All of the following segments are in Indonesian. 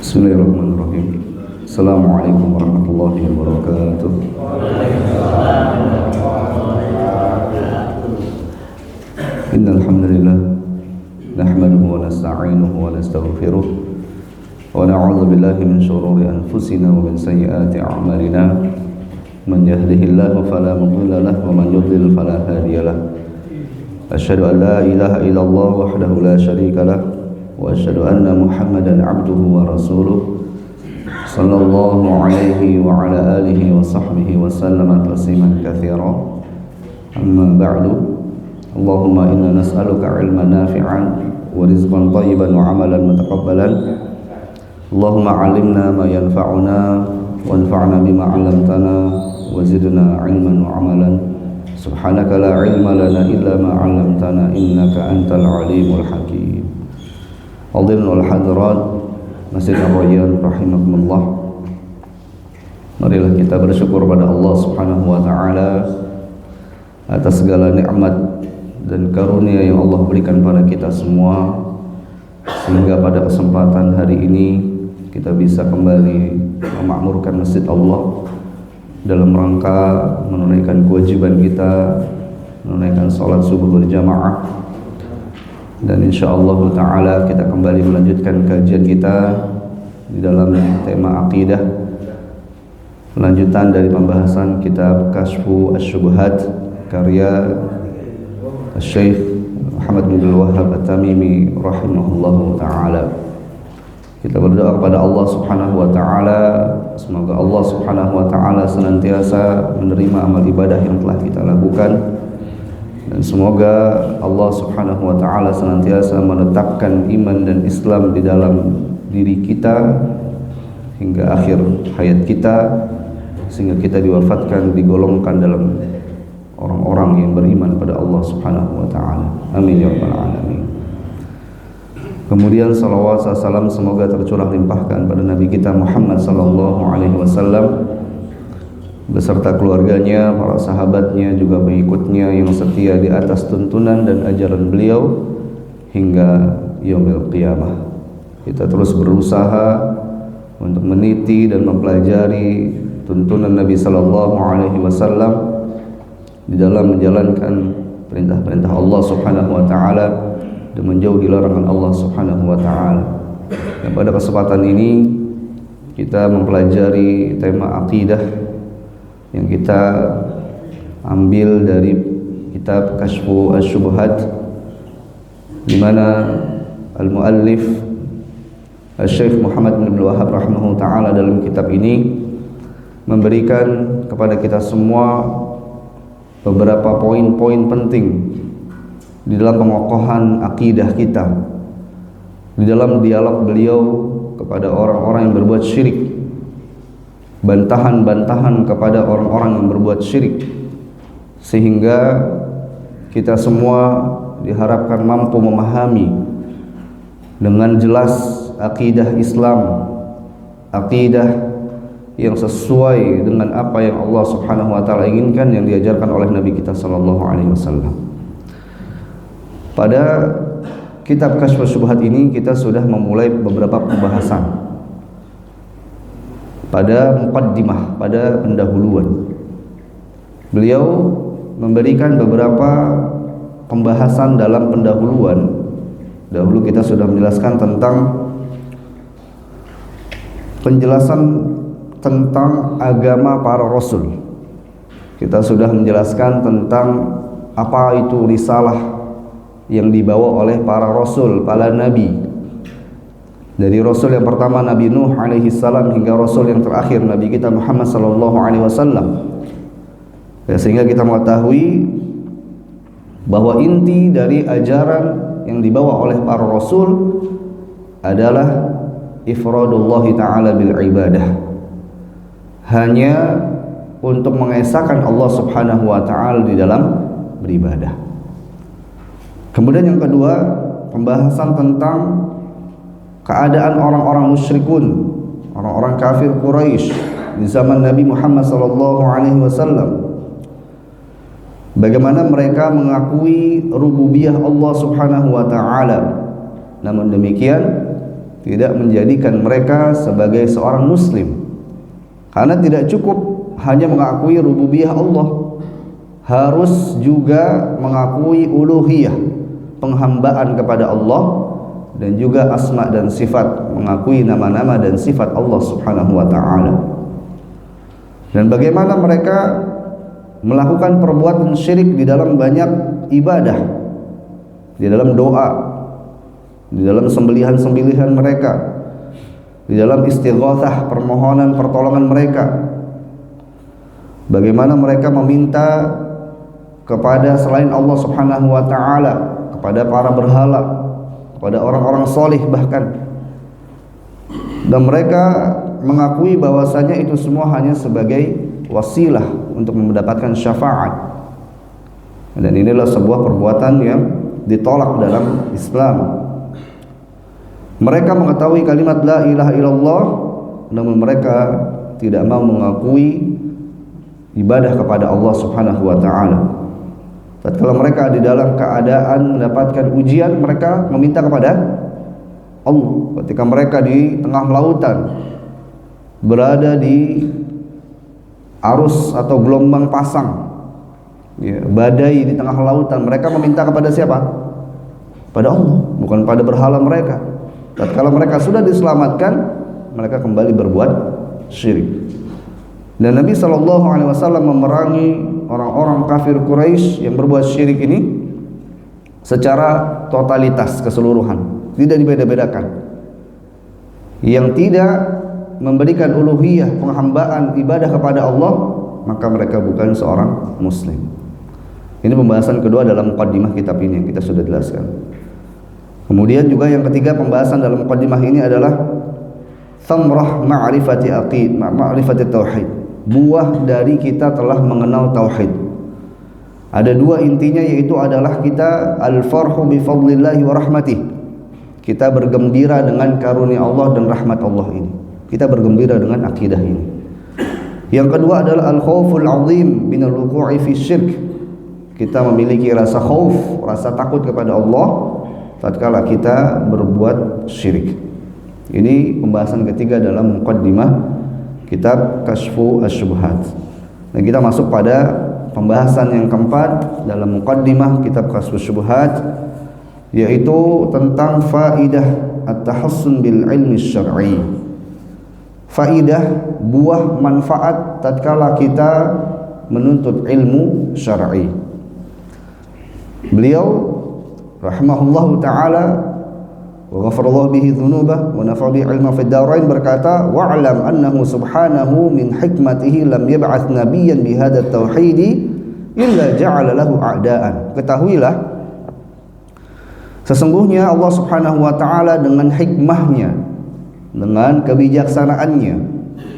Bismillahirrahmanirrahim. Assalamualaikum warahmatullahi wabarakatuh. Innal hamdalillah nahmaduhu wa nasta'inuhu wa nastaghfiruh wa na'udzu billahi min shururi anfusina wa min sayyiati a'malina. Man yahdihillahu fala mudilla lahu wa man yudlil fala hadiya lahu. Asyhadu an la ilaha illallah wahdahu la syarika lahu wa asyhadu anna Muhammadan abduhu wa rasuluh sallallahu alaihi wa ala alihi wa sahbihi wa sallama tasliman katsira. Amma ba'du. Allahumma inna nas'aluka ilman nafi'an wa rizqan thayyiban wa amalan mutaqabbalan. Allahumma 'allimna ma yanfa'una wanfa'na bima 'allamtana wa zidna 'ilman wa amalan. Subhanaka la 'ilma lana illa ma 'allamtana innaka antal 'alimul hakim. Hadirin wal hadirat Masjid Ar-Rayyan rahimakumullah. Marilah kita bersyukur pada Allah Subhanahu wa taala atas segala nikmat dan karunia yang Allah berikan pada kita semua, sehingga pada kesempatan hari ini kita bisa kembali memakmurkan masjid Allah dalam rangka menunaikan kewajiban kita, menunaikan salat subuh berjamaah. Dan insyaallah ta'ala kita kembali melanjutkan kajian kita di dalam tema akidah, lanjutan dari pembahasan kitab Kashfu Asy-Syubhat karya Syekh Muhammad bin Abdul Wahhab At-Tamimi rahimahullahu ta'ala. Kita berdoa kepada Allah Subhanahu wa ta'ala, semoga Allah Subhanahu wa ta'ala senantiasa menerima amal ibadah yang telah kita lakukan, dan semoga Allah Subhanahu wa ta'ala senantiasa menetapkan iman dan Islam di dalam diri kita hingga akhir hayat kita, sehingga kita diwafatkan, digolongkan dalam orang-orang yang beriman pada Allah Subhanahu wa ta'ala. Amin ya rabbal alamin. Kemudian salawat salam semoga tercurah limpahkan pada Nabi kita Muhammad sallallahu alaihi wasallam beserta keluarganya, para sahabatnya, juga pengikutnya yang setia di atas tuntunan dan ajaran beliau hingga yaumil qiyamah. Kita terus berusaha untuk meniti dan mempelajari tuntunan Nabi sallallahu alaihi wasallam di dalam menjalankan perintah-perintah Allah Subhanahu wa taala dan menjauhi larangan Allah Subhanahu wa taala. Dan pada kesempatan ini kita mempelajari tema akidah yang kita ambil dari kitab Kashfu Asy-Syubhat, di mana al-muallif Syekh Muhammad bin Abdul Wahhab rahimahullah taala dalam kitab ini memberikan kepada kita semua beberapa poin-poin penting di dalam pengokohan akidah kita, di dalam dialog beliau kepada orang-orang yang berbuat syirik, bantahan-bantahan kepada orang-orang yang berbuat syirik, sehingga kita semua diharapkan mampu memahami dengan jelas akidah Islam, akidah yang sesuai dengan apa yang Allah Subhanahu wa taala inginkan, yang diajarkan oleh Nabi kita sallallahu alaihi wasallam. Pada kitab Kashfu Syubhat ini kita sudah memulai beberapa pembahasan. Pada muqaddimah, pada pendahuluan, beliau memberikan beberapa pembahasan dalam pendahuluan. Dahulu kita sudah menjelaskan tentang penjelasan tentang agama para rasul. Kita sudah menjelaskan tentang apa itu risalah yang dibawa oleh para rasul, para nabi. Dari rasul yang pertama Nabi Nuh alaihi salam hingga rasul yang terakhir Nabi kita Muhammad sallallahu alaihi wasallam. Sehingga kita mengetahui bahwa inti dari ajaran yang dibawa oleh para rasul adalah ifradullah taala bil ibadah. Hanya untuk mengesahkan Allah Subhanahu wa taala di dalam beribadah. Kemudian yang kedua, pembahasan tentang keadaan orang-orang musyrikun, orang-orang kafir Quraisy di zaman Nabi Muhammad sallallahu alaihi wasallam. Bagaimana mereka mengakui rububiyah Allah Subhanahu wa taala. Namun demikian tidak menjadikan mereka sebagai seorang muslim. Karena tidak cukup hanya mengakui rububiyah Allah, harus juga mengakui uluhiyah, penghambaan kepada Allah, dan juga asma dan sifat, mengakui nama-nama dan sifat Allah Subhanahu wa taala. Dan bagaimana mereka melakukan perbuatan syirik di dalam banyak ibadah, di dalam doa, di dalam sembelihan-sembelihan mereka, di dalam istighatsah, permohonan pertolongan mereka. Bagaimana mereka meminta kepada selain Allah Subhanahu wa taala, kepada para berhala, kepada orang-orang soleh bahkan. Dan mereka mengakui bahwasanya itu semua hanya sebagai wasilah untuk mendapatkan syafaat. Dan inilah sebuah perbuatan yang ditolak dalam Islam. Mereka mengetahui kalimat la ilaha illallah, namun mereka tidak mau mengakui ibadah kepada Allah Subhanahu wa taala. Tatkala mereka di dalam keadaan mendapatkan ujian, mereka meminta kepada Allah. Ketika mereka di tengah lautan, berada di arus atau gelombang pasang, ya, badai di tengah lautan, mereka meminta kepada siapa? Pada Allah, bukan pada berhala mereka. Tatkala mereka sudah diselamatkan, mereka kembali berbuat syirik. Dan Nabi SAW memerangi orang-orang kafir Quraisy yang berbuat syirik ini secara totalitas, keseluruhan, tidak dibeda-bedakan. Yang tidak memberikan uluhiyah, penghambaan ibadah kepada Allah, maka mereka bukan seorang muslim. Ini pembahasan kedua dalam muqaddimah kitab ini yang kita sudah jelaskan. Kemudian juga yang ketiga, pembahasan dalam muqaddimah ini adalah thamrah ma'rifati aqid, ma'rifati tauhid. Buah dari kita telah mengenal tauhid. Ada dua intinya, yaitu adalah kita al-farhu bi fadlillahi wa rahmatih. Kita bergembira dengan karunia Allah dan rahmat Allah ini. Kita bergembira dengan akidah ini. Yang kedua adalah al-khauful azim min al-wuqu'i fi syirk. Kita memiliki rasa khauf, rasa takut kepada Allah tatkala kita berbuat syirik. Ini pembahasan ketiga dalam muqaddimah kitab Kashfu Asy-Syubhat. Dan kita masuk pada pembahasan yang keempat dalam muqaddimah kitab Kashfu Asy-Syubhat, yaitu tentang faidah at-tahassun bil ilmi syar'i. Faidah, buah manfaat tatkala kita menuntut ilmu syar'i. Beliau rahimahullahu taala wa ghafarallahu bihi dzunubah wa nafa'a bihi ilma fid darain berkata, wa'lam annahu subhanahu min hikmatihi lam yab'ats nabiyyan bi hadha at-tauhid illa ja'ala lahu a'daan. Ketahuilah, sesungguhnya Allah Subhanahu wa taala dengan hikmahnya, dengan kebijaksanaannya,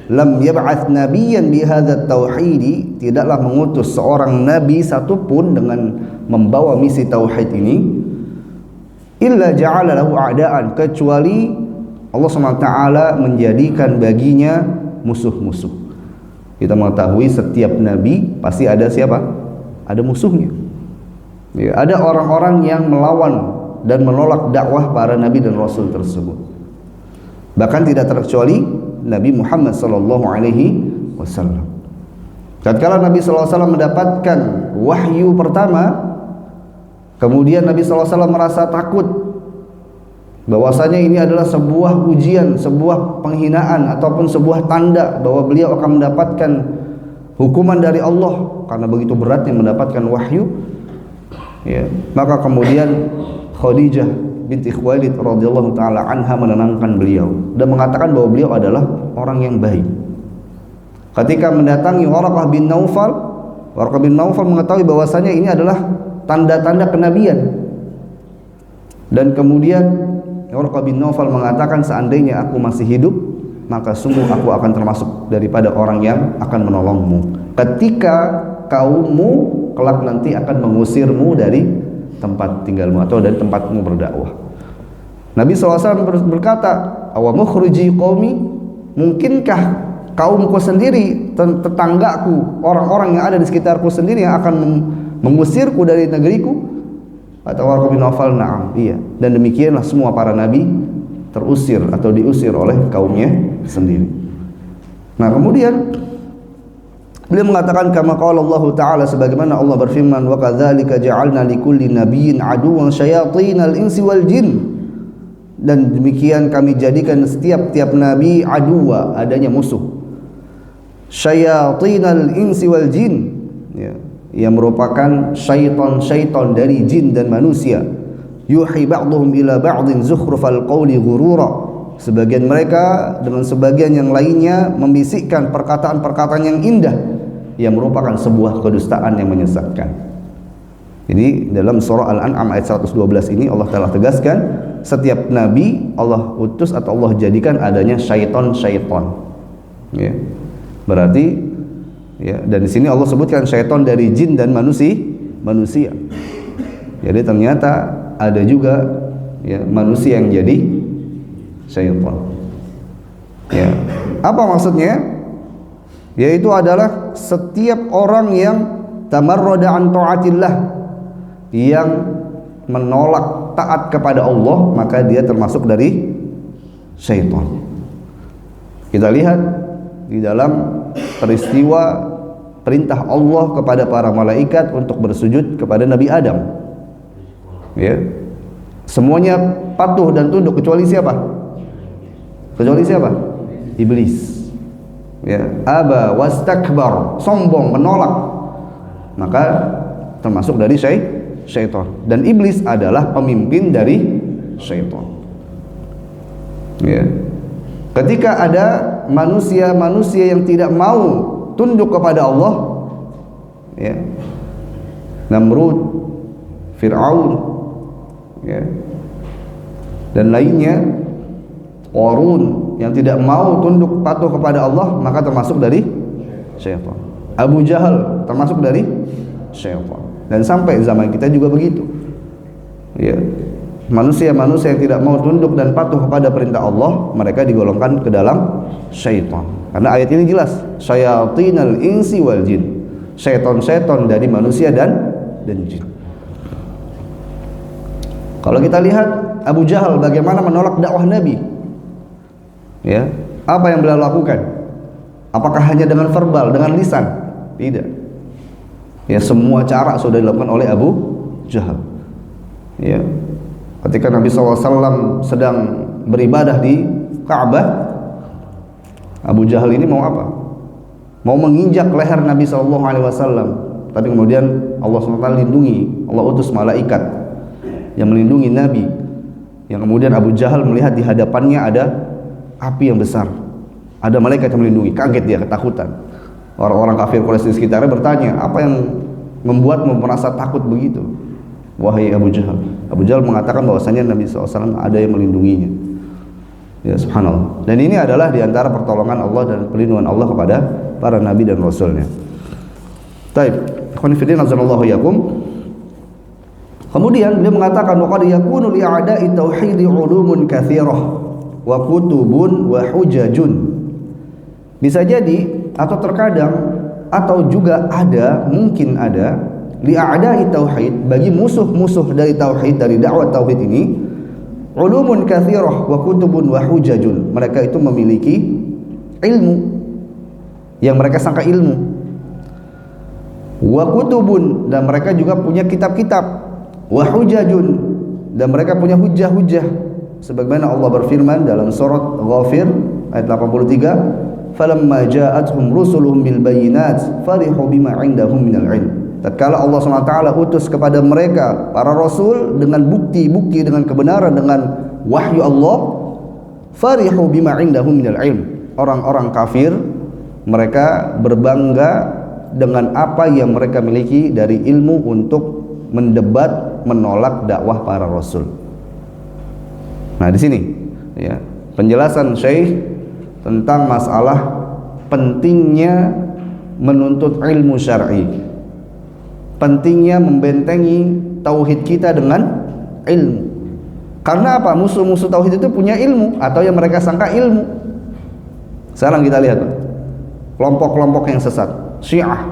lam yab'ats nabiyyan bi hadza tauhid, tidaklah mengutus seorang nabi satupun dengan membawa misi tauhid ini, illa ja'ala lahu a'daan, kecuali Allah SWT menjadikan baginya musuh-musuh. Kita mengetahui setiap nabi pasti ada siapa? Ada musuhnya. Ya, ada orang-orang yang melawan dan menolak dakwah para nabi dan rasul tersebut. Bahkan tidak terkecuali Nabi Muhammad SAW. Tatkala Nabi SAW mendapatkan wahyu pertama, kemudian Nabi SAW merasa takut bahwasanya ini adalah sebuah ujian, sebuah penghinaan ataupun sebuah tanda bahwa beliau akan mendapatkan hukuman dari Allah karena begitu beratnya mendapatkan wahyu. Ya, maka kemudian Khadijah binti Khuwailid radhiyallahu taala anha menenangkan beliau dan mengatakan bahwa beliau adalah orang yang baik. Ketika mendatangi Waraqah bin Naufal, Waraqah bin Naufal mengetahui bahwasanya ini adalah tanda-tanda kenabian. Dan kemudian Waraqah bin Naufal mengatakan, seandainya aku masih hidup, maka sungguh aku akan termasuk daripada orang yang akan menolongmu ketika kaummu kelak nanti akan mengusirmu dari tempat tinggalmu atau dari tempatmu berdakwah. Nabi SAW berkata, awa mukhriji qaumi, mungkinkah kaumku sendiri, tetanggaku, orang-orang yang ada di sekitarku sendiri yang akan mengusirku dari negeriku? Kata Waraqah bin Naufal, na'am, iya. Dan demikianlah semua para nabi terusir atau diusir oleh kaumnya sendiri. Nah, kemudian beliau mengatakan kama qala Allah Ta'ala, sebagaimana Allah berfirman, wa kadzalika ja'alna likulli nabiyyin aduwwan syayatinal insi wal jin, dan demikian kami jadikan setiap nabi aduwa, adanya musuh, syayatinal insi wal jin, ya, yang merupakan syaitan dari jin dan manusia, yuhi ba'dhum ila ba'dhin zukhrufal qawli ghurura, sebagian mereka dengan sebagian yang lainnya membisikkan perkataan-perkataan yang indah yang merupakan sebuah kedustaan yang menyesatkan. Jadi dalam surah Al-An'am ayat 112 ini Allah Ta'ala tegaskan setiap nabi Allah utus atau Allah jadikan adanya syaitan. Ya. Berarti ya, dan di sini Allah sebutkan syaitan dari jin dan manusia. Jadi ternyata ada juga ya manusia yang jadi syaitan. Ya. Apa maksudnya? Yaitu adalah setiap orang yang tamarrada an taatillah, yang menolak taat kepada Allah, maka dia termasuk dari syaitan. Kita lihat di dalam peristiwa perintah Allah kepada para malaikat untuk bersujud kepada Nabi Adam. Ya. Semuanya patuh dan tunduk kecuali siapa? Kecuali siapa? Iblis. Ya, aba wastakbar, sombong, menolak, maka termasuk dari syaitan. Dan iblis adalah pemimpin dari syaitan. Ya. Ketika ada manusia yang tidak mau tunduk kepada Allah, ya, Namrud, Fir'aun, ya, dan lainnya, Qarun, yang tidak mau tunduk patuh kepada Allah, maka termasuk dari syaitan. Abu Jahal termasuk dari syaitan. Dan sampai zaman kita juga begitu. Ya. Manusia-manusia yang tidak mau tunduk dan patuh kepada perintah Allah, mereka digolongkan ke dalam syaitan. Karena ayat ini jelas, syayatinal insi wal jin. Syaitan-syaitan dari manusia dan jin. Kalau kita lihat Abu Jahal bagaimana menolak dakwah Nabi. Ya, apa yang beliau lakukan? Apakah hanya dengan verbal, dengan lisan? Tidak. Ya, semua cara sudah dilakukan oleh Abu Jahal. Ya, ketika Nabi SAW sedang beribadah di Ka'bah, Abu Jahal ini mau apa? Mau menginjak leher Nabi SAW. Tapi kemudian Allah SWT lindungi, Allah utus malaikat yang melindungi Nabi. Yang kemudian Abu Jahal melihat di hadapannya ada api yang besar, ada malaikat yang melindungi. Kaget dia, ketakutan. Orang-orang kafir Quraisy di sekitarnya bertanya, apa yang membuatmu merasa takut begitu, wahai Abu Jahal? Abu Jahal mengatakan bahwasanya Nabi SAW ada yang melindunginya. Ya, subhanallah. Dan ini adalah diantara pertolongan Allah dan perlindungan Allah kepada para nabi dan rasulnya. Taib, ikhwan fillah azanallahu yakum. Kemudian beliau mengatakan, wa qad yakunu li a'da'i tauhid ulumun katsirah wa kutubun wa hujajun. Bisa jadi atau terkadang atau juga ada, mungkin ada li'a'da'i tauhid, bagi musuh-musuh dari tauhid, dari dakwah tauhid ini, ulumun katsirah wa kutubun wa hujajun. Mereka itu memiliki ilmu yang mereka sangka ilmu, wa kutubun, dan mereka juga punya kitab-kitab, wa hujajun, dan mereka punya hujah-hujah. Sebagaimana Allah berfirman dalam surat Ghafir ayat 83, falamma ja'atuhum rusuluhum bil bayyinat farihu bima 'indahum minal 'ilm. Tatkala Allah SWT utus kepada mereka para rasul dengan bukti-bukti, dengan kebenaran, dengan wahyu Allah, farihu bima 'indahum minal 'ilm. Orang-orang kafir mereka berbangga dengan apa yang mereka miliki dari ilmu untuk mendebat, menolak dakwah para rasul. Nah, di sini ya, penjelasan Syekh tentang masalah pentingnya menuntut ilmu syar'i, pentingnya membentengi tauhid kita dengan ilmu. Karena apa? Musuh-musuh tauhid itu punya ilmu, atau yang mereka sangka ilmu. Sekarang kita lihat kelompok-kelompok yang sesat, Syiah.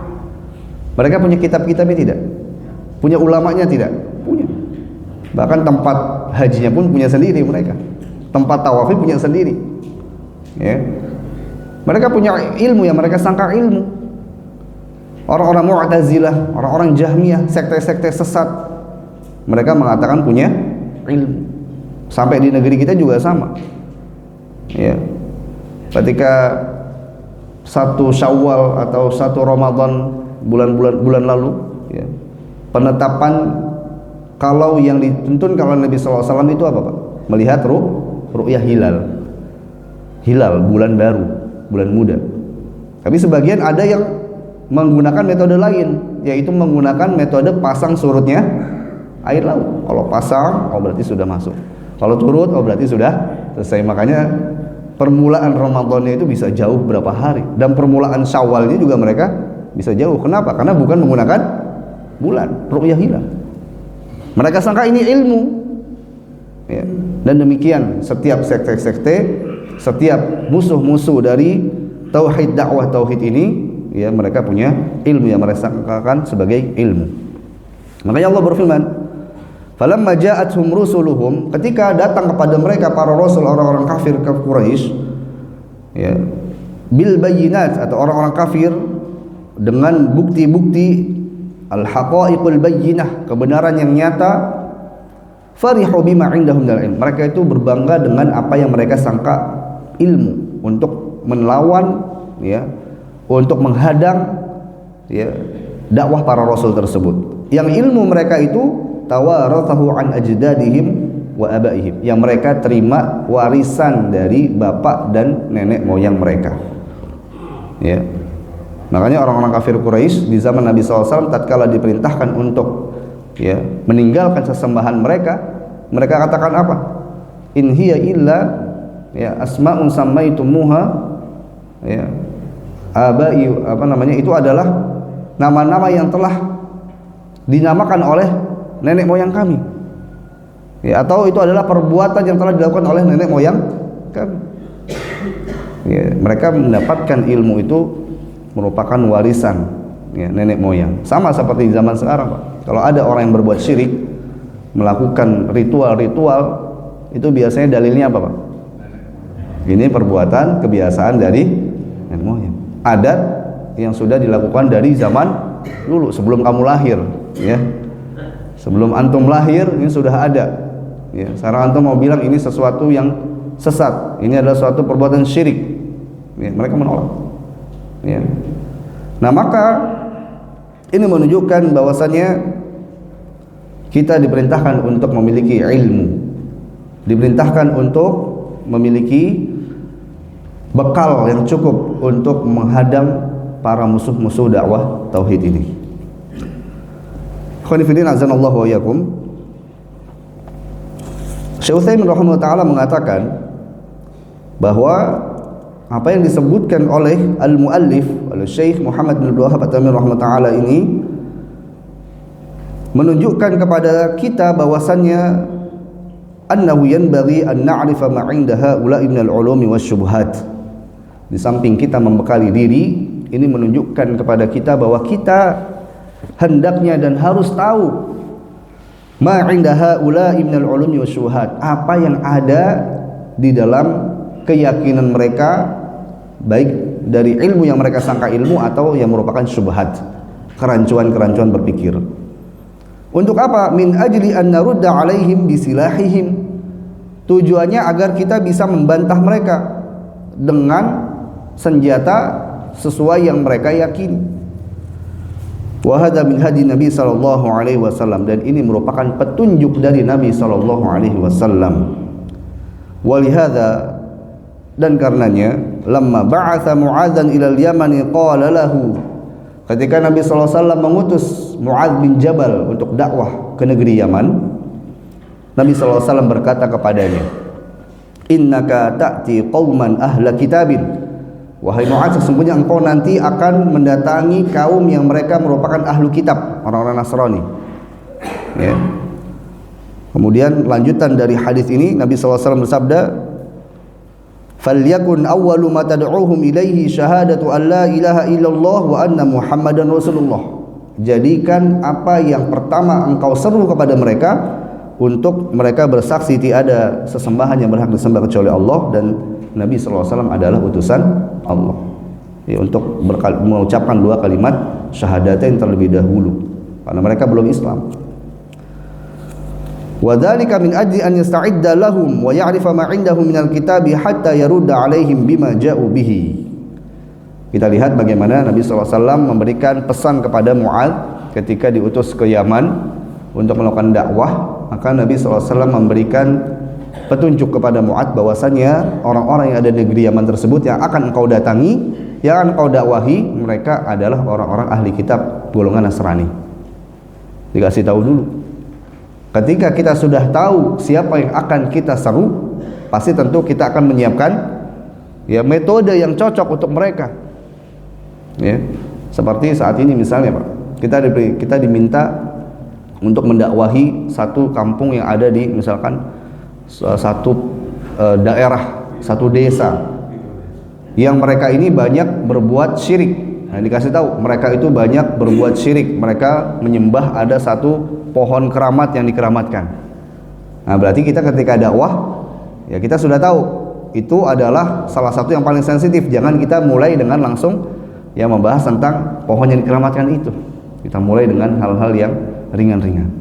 Mereka punya kitab-kitabnya tidak? Punya ulamanya tidak? Punya. Bahkan tempat hajinya pun punya sendiri mereka. tempat tawafnya punya sendiri. Ya. Mereka punya ilmu yang mereka sangka ilmu. Orang-orang Mu'tazilah, orang-orang Jahmiyah, sekte-sekte sesat, mereka mengatakan punya ilmu. Sampai di negeri kita juga sama. Ya. Ketika satu Syawal atau satu Ramadan bulan lalu, ya, penetapan kalau yang dituntun kalau Nabi SAW itu apa, Pak? Melihat ru'yah hilal bulan baru, bulan muda. Tapi sebagian ada yang menggunakan metode lain, yaitu menggunakan metode pasang surutnya air laut. Kalau pasang, oh berarti sudah masuk. Kalau turut, oh berarti sudah selesai. Makanya permulaan Ramadannya itu bisa jauh berapa hari, dan permulaan Syawalnya juga mereka bisa jauh. Kenapa? Karena bukan menggunakan bulan, ru'yah hilal. Mereka sangka ini ilmu. Ya. Dan demikian setiap sekte-sekte, setiap musuh-musuh dari tauhid, dakwah tauhid ini, ya, mereka punya ilmu yang mereka sangkakan sebagai ilmu. Makanya Allah berfirman, falamma ja'atuhum rusuluhum, ketika datang kepada mereka para rasul orang-orang kafir ke Quraisy, ya, bil bayyinat, atau orang-orang kafir dengan bukti-bukti al-haqaiqul bayyinah, kebenaran yang nyata, farihu bima indahum minal ilm, mereka itu berbangga dengan apa yang mereka sangka ilmu, untuk melawan, ya, untuk menghadang, ya, dakwah para rasul tersebut. Yang ilmu mereka itu tawarathahu an ajdadihim wa abaihim, yang mereka terima warisan dari bapak dan nenek moyang mereka. Ya. Makanya orang-orang kafir Quraisy di zaman Nabi SAW tatkala diperintahkan untuk, ya, meninggalkan sesembahan mereka, mereka katakan apa? In hiya illa, ya, asma'un sammaitumuha, ya, abai, apa namanya, itu adalah nama-nama yang telah dinamakan oleh nenek moyang kami, ya, atau itu adalah perbuatan yang telah dilakukan oleh nenek moyang kami. Ya, mereka mendapatkan ilmu itu merupakan warisan, ya, nenek moyang. Sama seperti di zaman sekarang, Pak. Kalau ada orang yang berbuat syirik, melakukan ritual-ritual, itu biasanya dalilnya apa, Pak? Ini perbuatan kebiasaan dari nenek moyang, adat yang sudah dilakukan dari zaman dulu, sebelum kamu lahir, ya, sebelum antum lahir ini sudah ada, ya. Sekarang antum mau bilang ini sesuatu yang sesat, ini adalah suatu perbuatan syirik, ya, mereka menolak, ya. Nah, maka ini menunjukkan bahwasannya kita diperintahkan untuk memiliki ilmu, diperintahkan untuk memiliki bekal yang cukup untuk menghadang para musuh-musuh dakwah tauhid ini. Khonifidin azanallahu wa iyyakum. Syekh Utsaimin rahimahullah taala mengatakan bahwa apa yang disebutkan oleh al-muallif, oleh Syekh Muhammad bin Abdul Wahhab At-Tamimi rahimahullah taala ini menunjukkan kepada kita bahwasannya annahu yanbaghi an na'rifa ma 'inda haula'i min al-'ulumi wasyubhat. Di samping kita membekali diri, ini menunjukkan kepada kita bahwa kita hendaknya dan harus tahu ma 'inda haula'i min al-'ulumi wasyubhat, apa yang ada di dalam keyakinan mereka, baik dari ilmu yang mereka sangka ilmu atau yang merupakan syubhat, kerancuan-kerancuan berpikir. Untuk apa? Min ajli an narudda alaihim bisilahihim, tujuannya agar kita bisa membantah mereka dengan senjata sesuai yang mereka yakini. Wa hadza min hadi Nabi sallallahu alaihi wasallam, dan ini merupakan petunjuk dari Nabi sallallahu alaihi wasallam. Walihada, dan karenanya lamma ba'atha Mu'adzan ilal Yaman qala lahu, ketika Nabi sallallahu alaihi wasallam mengutus Mu'adz bin Jabal untuk dakwah ke negeri Yaman, Nabi sallallahu alaihi wasallam berkata kepadanya, innaka ta'ti qauman ahla kitabin, wahai Mu'adz, sesungguhnya engkau nanti akan mendatangi kaum yang mereka merupakan ahlu kitab, orang-orang Nasrani, ya. Kemudian lanjutan dari hadis ini, Nabi sallallahu alaihi wasallam bersabda, falyakun awwalu ma tad'uuhum ilaihi syahadatu an la ilaha illallah wa anna muhammadan rasulullah. Jadikan apa yang pertama engkau seru kepada mereka untuk mereka bersaksi tiada sesembahan yang berhak disembah kecuali Allah dan Nabi SAW adalah utusan Allah. Ya, untuk mengucapkan dua kalimat syahadatain terlebih dahulu karena mereka belum Islam. Wa dzalika min ajli an yasta'idda lahum wa ya'rifa ma 'indahum minal kitabi hatta yarudda 'alaihim bima ja'u bihi. Kita lihat bagaimana Nabi SAW memberikan pesan kepada Mu'adz ketika diutus ke Yaman untuk melakukan dakwah. Maka Nabi SAW memberikan petunjuk kepada Mu'adz bahwasanya orang-orang yang ada di negeri Yaman tersebut yang akan engkau datangi, yang akan engkau dakwahi, mereka adalah orang-orang ahli kitab golongan Nasrani. Dikasih tahu dulu. Ketika kita sudah tahu siapa yang akan kita seru, pasti tentu kita akan menyiapkan ya metode yang cocok untuk mereka. Ya, seperti saat ini misalnya, Pak, kita diminta untuk mendakwahi satu kampung yang ada di misalkan satu daerah, satu desa yang mereka ini banyak berbuat syirik. Nah, dikasih tahu mereka itu banyak berbuat syirik, mereka menyembah ada satu pohon keramat yang dikeramatkan. Nah, berarti kita ketika dakwah ya kita sudah tahu itu adalah salah satu yang paling sensitif. Jangan kita mulai dengan langsung ya membahas tentang pohon yang dikeramatkan itu. Kita mulai dengan hal-hal yang ringan-ringan.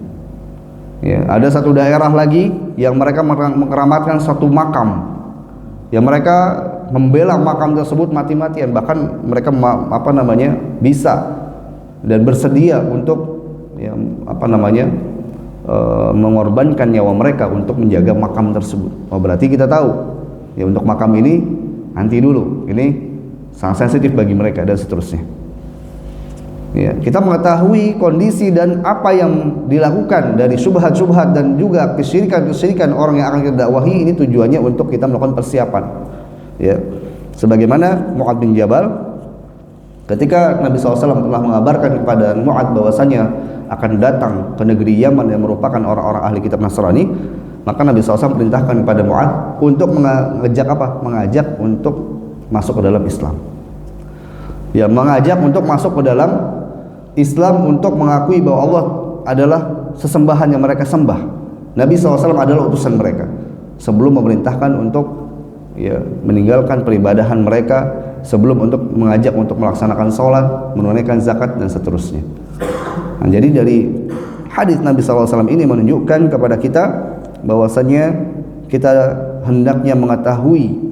Ya, ada satu daerah lagi yang mereka mengkeramatkan satu makam. Ya, mereka membela makam tersebut mati-matian, bahkan mereka bisa dan bersedia untuk ya, mengorbankan nyawa mereka untuk menjaga makam tersebut. Oh, berarti kita tahu ya untuk makam ini nanti dulu, ini sangat sensitif bagi mereka dan seterusnya. Ya, kita mengetahui kondisi dan apa yang dilakukan dari syubhat-syubhat dan juga kesyirikan-kesyirikan orang yang akan kita dakwahi, ini tujuannya untuk kita melakukan persiapan. Ya, sebagaimana Mu'adz bin Jabal ketika Nabi SAW telah mengabarkan kepada Mu'adz bahwasanya akan datang ke negeri Yaman yang merupakan orang-orang ahli kitab Nasrani, maka Nabi SAW perintahkan kepada Mu'adz untuk mengajak untuk masuk ke dalam Islam. Ya, mengajak untuk masuk ke dalam Islam, untuk mengakui bahwa Allah adalah sesembahan yang mereka sembah. Nabi SAW adalah utusan mereka sebelum memerintahkan untuk ya, meninggalkan peribadahan mereka, sebelum untuk mengajak untuk melaksanakan sholat, menunaikan zakat dan seterusnya. Nah, jadi dari hadis Nabi SAW ini menunjukkan kepada kita bahwasanya kita hendaknya mengetahui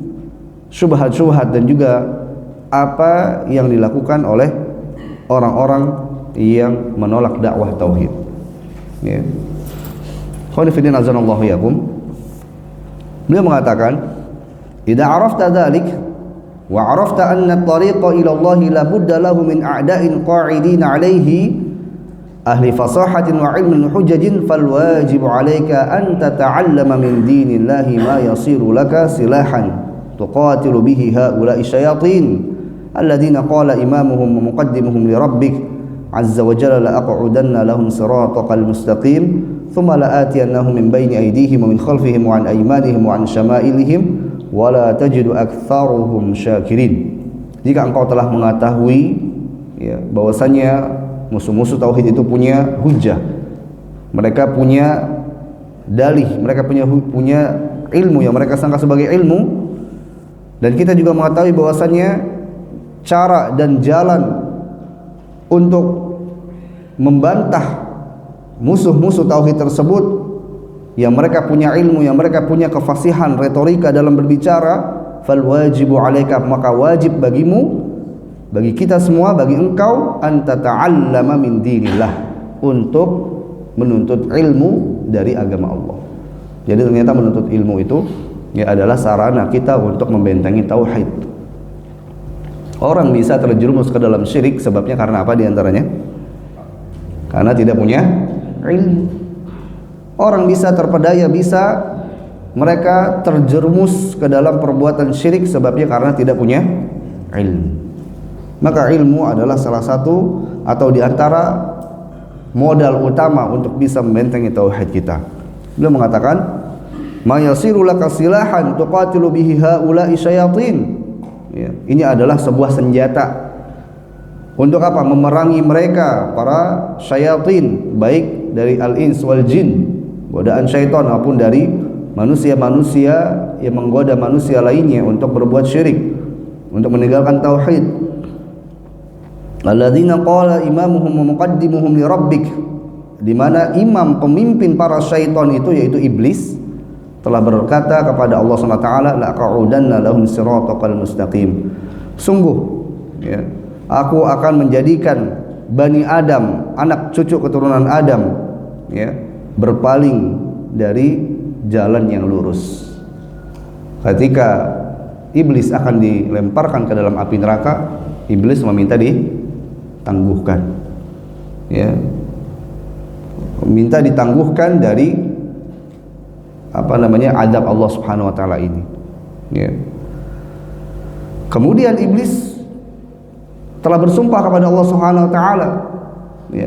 syubhat-syubhat dan juga apa yang dilakukan oleh orang-orang yang menolak dakwah tauhid. Ya. Khonifidin azanallahu yakum. Beliau mengatakan, "Idza arafta dzalik wa arafta anna at-tariqa ila Allah la budda lahu min a'da'in qa'idin 'alayhi ahli fasahatin wa 'ilmin hujajin fal wajibu 'alayka an tata'allama min dinillahi ma yasiru laka silahan tuqatilu bihi ha'ula'i syayatin alladhina qala imamuhum wa muqaddimuhum li rabbik azza wa jalla la aq'udanna lahum siratal mustaqim thumma la atiyannahum min bayni aydihim wa min khalfihim wa an aymanihim wa an syama'ilihim wala tajidu aktsaruhum syakirin." Jika engkau telah mengetahui ya, bahwasanya musuh-musuh tauhid itu punya hujah, mereka punya dalih, mereka punya ilmu yang mereka sangka sebagai ilmu, dan kita juga mengetahui bahwasanya cara dan jalan untuk membantah musuh-musuh tauhid tersebut yang mereka punya ilmu, yang mereka punya kefasihan retorika dalam berbicara, fal wajibu 'alaika, maka wajib bagimu, bagi kita semua, bagi engkau, an tata'allama min dinillah, untuk menuntut ilmu dari agama Allah. Jadi ternyata menuntut ilmu itu ya adalah sarana kita untuk membentengi tauhid. Orang bisa terjerumus ke dalam syirik sebabnya karena apa diantaranya? Karena tidak punya ilmu. Orang bisa terpedaya, bisa mereka terjerumus ke dalam perbuatan syirik sebabnya karena tidak punya ilmu. Maka ilmu adalah salah satu atau diantara modal utama untuk bisa membentengi tauhid kita. Beliau mengatakan, "Ma yasiru laka silahan tuqatilu bihi haula'i syayatin." Ya, ini adalah sebuah senjata untuk apa? Memerangi mereka para syayatin, baik dari al-ins wal jin, godaan syaitan maupun dari manusia-manusia yang menggoda manusia lainnya untuk berbuat syirik, untuk meninggalkan tauhid. Alladzina qala imamuhum wa muqaddimuhum li rabbik, di mana imam pemimpin para syaitan itu yaitu iblis telah berkata kepada Allah SWT, la'aqa'udanna lahum siratal mustaqim, sungguh ya, aku akan menjadikan Bani Adam, anak cucu keturunan Adam ya, berpaling dari jalan yang lurus. Ketika iblis akan dilemparkan ke dalam api neraka, iblis meminta ditangguhkan ya, minta ditangguhkan dari azab Allah Subhanahu wa taala ini ya. Kemudian iblis telah bersumpah kepada Allah Subhanahu wa taala ya,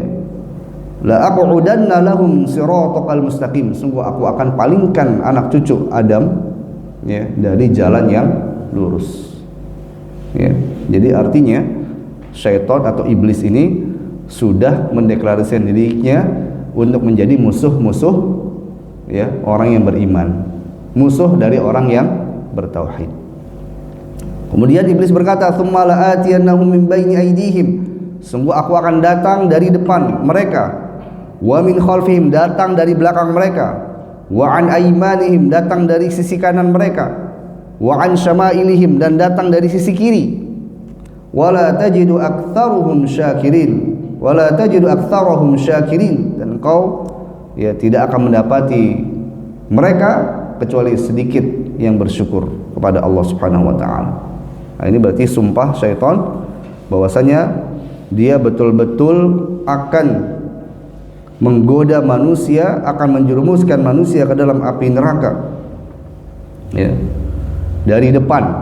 la aqudanna lahum siratal mustaqim, sungguh aku akan palingkan anak cucu Adam ya dari jalan yang lurus ya. Jadi artinya syaitan atau iblis ini sudah mendeklarasikan dirinya untuk menjadi musuh-musuh ya orang yang beriman, musuh dari orang yang bertauhid. Kemudian iblis berkata, "Tsumma la'atiyannahum min baini aydihim," sungguh aku akan datang dari depan mereka, wa min khalfihim, datang dari belakang mereka, wa an aymanihim, datang dari sisi kanan mereka, wa an syama'ilihim, dan datang dari sisi kiri, wala tajidu aktsaruhum syakirin, wala tajidu aktsarahum syakirin, dan engkau ya tidak akan mendapati mereka kecuali sedikit yang bersyukur kepada Allah Subhanahu wa taala. Nah, ini berarti sumpah syaitan bahwasanya dia betul-betul akan menggoda manusia, akan menjerumuskan manusia ke dalam api neraka ya, dari depan,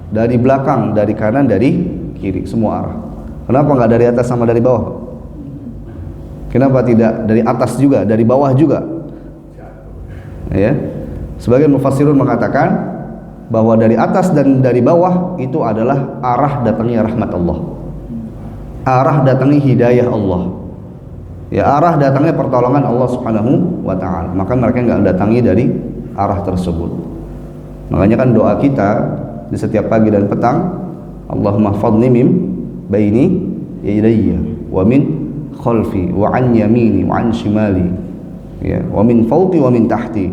dari belakang, dari kanan, dari kiri, semua arah. Kenapa nggak dari atas sama dari bawah? Kenapa tidak dari atas juga, dari bawah juga? Ya, sebagian mufassirun mengatakan bahwa dari atas dan dari bawah itu adalah arah datangnya rahmat Allah, arah datangnya hidayah Allah, ya, arah datangnya pertolongan Allah Subhanahu wa taala. Maka mereka nggak datangi dari arah tersebut. Makanya kan doa kita di setiap pagi dan petang, Allahumma hfadhni min baini yadayya wa min khalfi wa an yamini wa an shimali ya, wa min fawqi wa min tahti.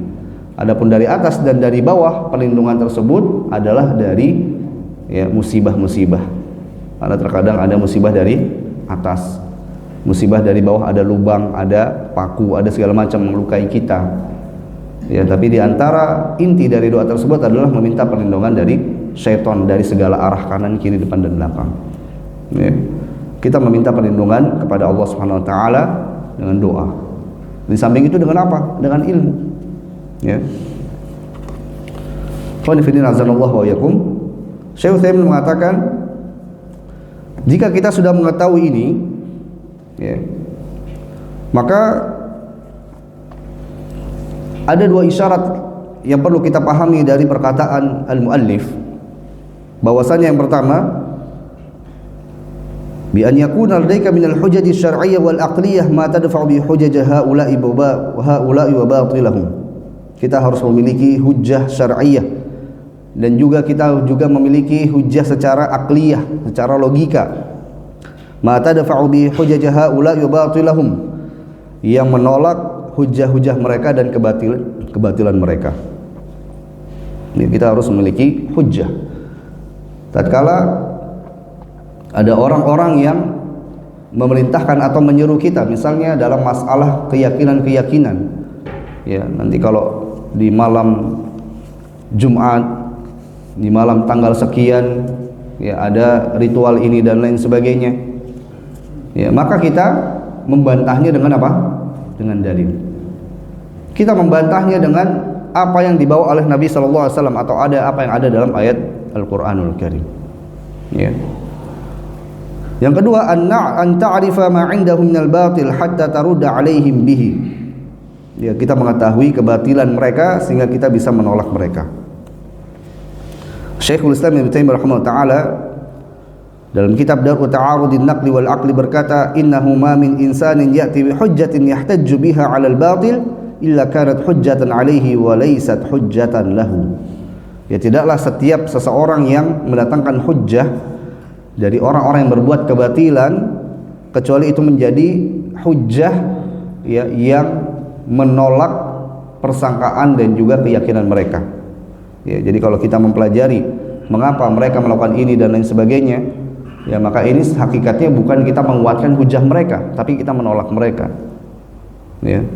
Adapun dari atas dan dari bawah, perlindungan tersebut adalah dari ya musibah-musibah. Karena terkadang ada musibah dari atas, musibah dari bawah, ada lubang, ada paku, ada segala macam melukai kita. Ya, tapi di antara inti dari doa tersebut adalah meminta perlindungan dari syaitan dari segala arah, kanan, kiri, depan dan belakang. Ya. Kita meminta perlindungan kepada Allah Subhanahu wa taala dengan doa. Di samping itu dengan apa? Dengan ilmu. Ya. Qul inna azanallahu wa yakum. Syekh Utsaimin mengatakan, jika kita sudah mengetahui ini, ya, maka ada dua isyarat yang perlu kita pahami dari perkataan al-muallif, bahwasanya yang pertama, bi an yakuna ladaika min al-hujaj asy-syar'iyyah wal aqliyah ma tadfa'u bi hujaj haula'i wa batilahum. Kita harus memiliki hujjah syar'iyyah dan juga kita memiliki hujjah secara akliyah, secara logika. Ma tadfa'u bi hujaj haula'i wa batilahum, yang menolak hujjah-hujjah mereka dan kebatilan mereka. Ini kita harus memiliki hujjah. Tatkala ada orang-orang yang memerintahkan atau menyeru kita, misalnya dalam masalah keyakinan-keyakinan, ya, nanti kalau di malam Jumat, di malam tanggal sekian, ya, ada ritual ini dan lain sebagainya, ya, maka kita membantahnya dengan apa? Dengan dalil. Kita membantahnya dengan apa yang dibawa oleh Nabi SAW atau ada apa yang ada dalam ayat Al-Quranul Karim. Ya. Yang kedua, an ta'rifa ma 'indahum minal batil hatta tarudda 'alaihim bihi. Ya, kita mengetahui kebatilan mereka sehingga kita bisa menolak mereka. Syekhul Islam Ibnu Taimiyah rahimahullah taala dalam kitab Dar'u Ta'arudin Naqli wal Aqli berkata, innahu ma min insanin ya'ti bi hujjatin yahtajju biha 'alal batil illa kanat hujjatan alaihi wa laysat hujjatan lahu. Ya, tidaklah setiap seseorang yang mendatangkan hujjah dari orang-orang yang berbuat kebatilan kecuali itu menjadi hujjah ya, yang menolak persangkaan dan juga keyakinan mereka. Ya, jadi kalau kita mempelajari mengapa mereka melakukan ini dan lain sebagainya, ya maka ini hakikatnya bukan kita menguatkan hujjah mereka, tapi kita menolak mereka. Ya.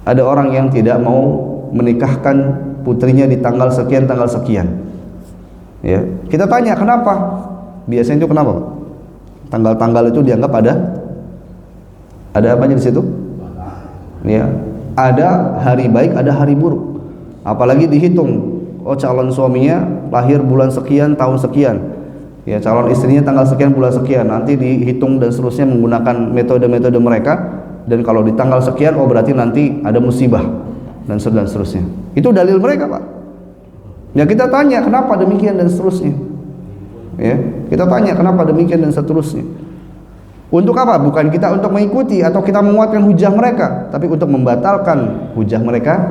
Ada orang yang tidak mau menikahkan putrinya di tanggal sekian tanggal sekian. Ya, kita tanya kenapa? Biasanya itu kenapa, Pak? Tanggal-tanggal itu dianggap ada apanya di situ? Ya, ada hari baik, ada hari buruk. Apalagi dihitung, oh calon suaminya lahir bulan sekian, tahun sekian. Ya, calon istrinya tanggal sekian, bulan sekian. Nanti dihitung dan seterusnya menggunakan metode-metode mereka. Dan kalau di tanggal sekian, oh berarti nanti ada musibah dan seterusnya. Itu dalil mereka, Pak. Ya, kita tanya kenapa demikian dan seterusnya. Ya, kita tanya kenapa demikian dan seterusnya. Untuk apa? Bukan kita untuk mengikuti atau kita menguatkan hujah mereka, tapi untuk membatalkan hujah mereka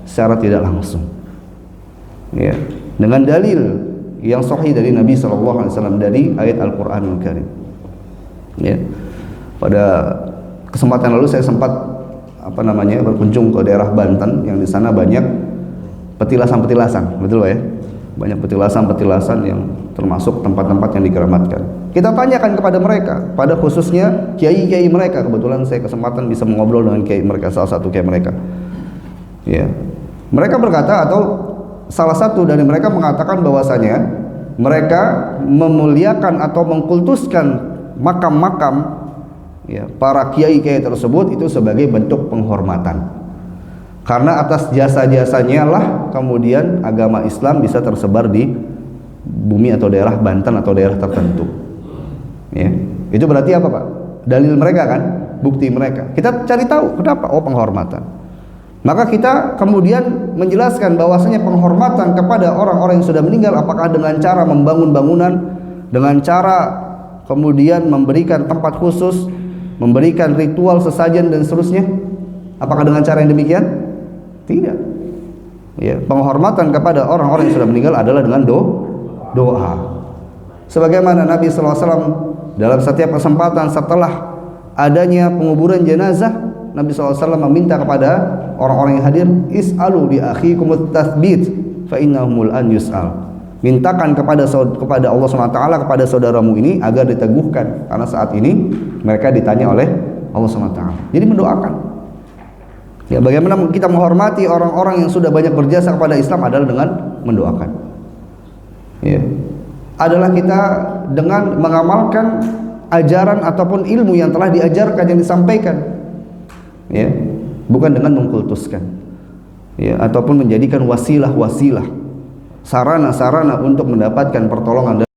secara tidak langsung. Ya, dengan dalil yang sahih dari Nabi SAW dari ayat Al-Qur'anul Karim. Ya. Pada kesempatan lalu saya sempat berkunjung ke daerah Banten yang di sana banyak petilasan-petilasan, betul ya? Banyak petilasan-petilasan yang termasuk tempat-tempat yang dikeramatkan. Kita tanyakan kepada mereka, pada khususnya kiai-kiai mereka. Kebetulan saya kesempatan bisa mengobrol dengan kiai mereka, salah satu kiai mereka. Ya. Mereka berkata atau salah satu dari mereka mengatakan bahwasanya mereka memuliakan atau mengkultuskan makam-makam ya, para kiai-kiai tersebut itu sebagai bentuk penghormatan. Karena atas jasa-jasanya lah kemudian agama Islam bisa tersebar di bumi atau daerah Banten atau daerah tertentu. Ya, itu berarti apa, Pak? Dalil mereka kan, bukti mereka. Kita cari tahu kenapa? Oh, penghormatan. Maka kita kemudian menjelaskan bahwasanya penghormatan kepada orang-orang yang sudah meninggal apakah dengan cara membangun bangunan, dengan cara kemudian memberikan tempat khusus, memberikan ritual sesajen dan seterusnya. Apakah dengan cara yang demikian? Tidak. Ya, penghormatan kepada orang-orang yang sudah meninggal adalah dengan doa. Sebagaimana Nabi SAW dalam setiap kesempatan setelah adanya penguburan jenazah, Nabi SAW meminta kepada orang-orang yang hadir, is'alu li akhikumut tathbit fa innahumul an yus'al. Mintakan kepada Allah SWT, kepada saudaramu ini agar diteguhkan, karena saat ini mereka ditanya oleh Allah SWT. Jadi mendoakan. Ya, bagaimana kita menghormati orang-orang yang sudah banyak berjasa kepada Islam adalah dengan mendoakan. Ya. Adalah kita dengan mengamalkan ajaran ataupun ilmu yang telah diajarkan, yang disampaikan. Ya, bukan dengan mengkultuskan. Ya, ataupun menjadikan wasilah-wasilah, sarana-sarana untuk mendapatkan pertolongan dari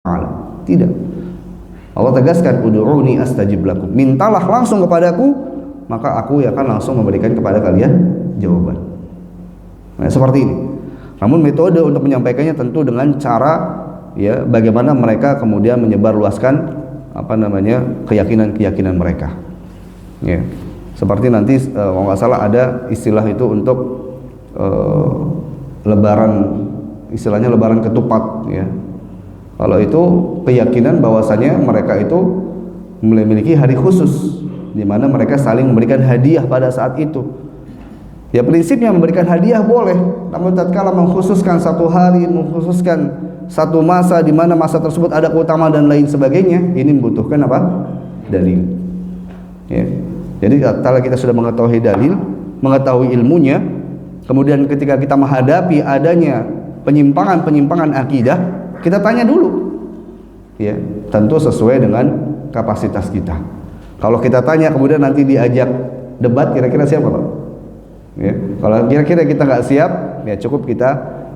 Allah. Tidak. Allah tegaskan, ud'uni astajib lakum. Mintalah langsung kepadaku, maka aku akan langsung memberikan kepada kalian jawaban. Nah, seperti ini. Namun metode untuk menyampaikannya tentu dengan cara ya bagaimana mereka kemudian menyebarluaskan keyakinan-keyakinan mereka. Ya. Seperti nanti kalau nggak salah ada istilah itu untuk lebaran, istilahnya lebaran ketupat ya. Kalau itu keyakinan bahwasanya mereka itu memiliki hari khusus di mana mereka saling memberikan hadiah pada saat itu. Ya, prinsipnya memberikan hadiah boleh, namun tatkala mengkhususkan satu hari, mengkhususkan satu masa di mana masa tersebut ada keutamaan dan lain sebagainya, ini membutuhkan apa? Dalil. Ya. Jadi kalau kita sudah mengetahui dalil, mengetahui ilmunya, kemudian ketika kita menghadapi adanya penyimpangan-penyimpangan akidah, kita tanya dulu. Ya, tentu sesuai dengan kapasitas kita. Kalau kita tanya kemudian nanti diajak debat, kira-kira siapa, Pak? Ya, kalau kira-kira kita nggak siap, ya cukup kita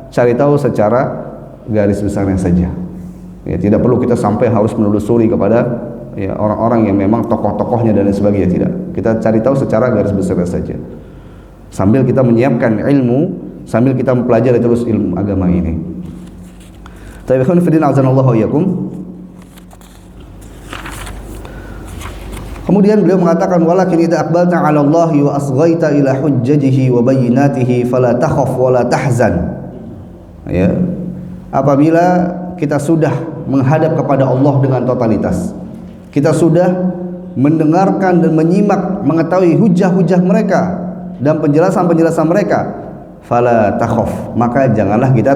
cari tahu secara garis besarnya saja. Ya, tidak perlu kita sampai harus menelusuri kepada ya orang-orang yang memang tokoh-tokohnya dan lain sebagainya, tidak. Kita cari tahu secara garis besarnya saja. Sambil kita menyiapkan ilmu, sambil kita mempelajari terus ilmu agama ini. Ta'ikhun fillah azanallahu iyyakum. Kemudian beliau mengatakan walakin idza aqbalta 'ala Allah wa asghaita ila hujjajihi wa bayyinatihi fala takhaf wa la tahzan. Ya. Apabila kita sudah menghadap kepada Allah dengan totalitas, kita sudah mendengarkan dan menyimak, mengetahui hujah-hujah mereka dan penjelasan-penjelasan mereka, fala takhaf, maka janganlah kita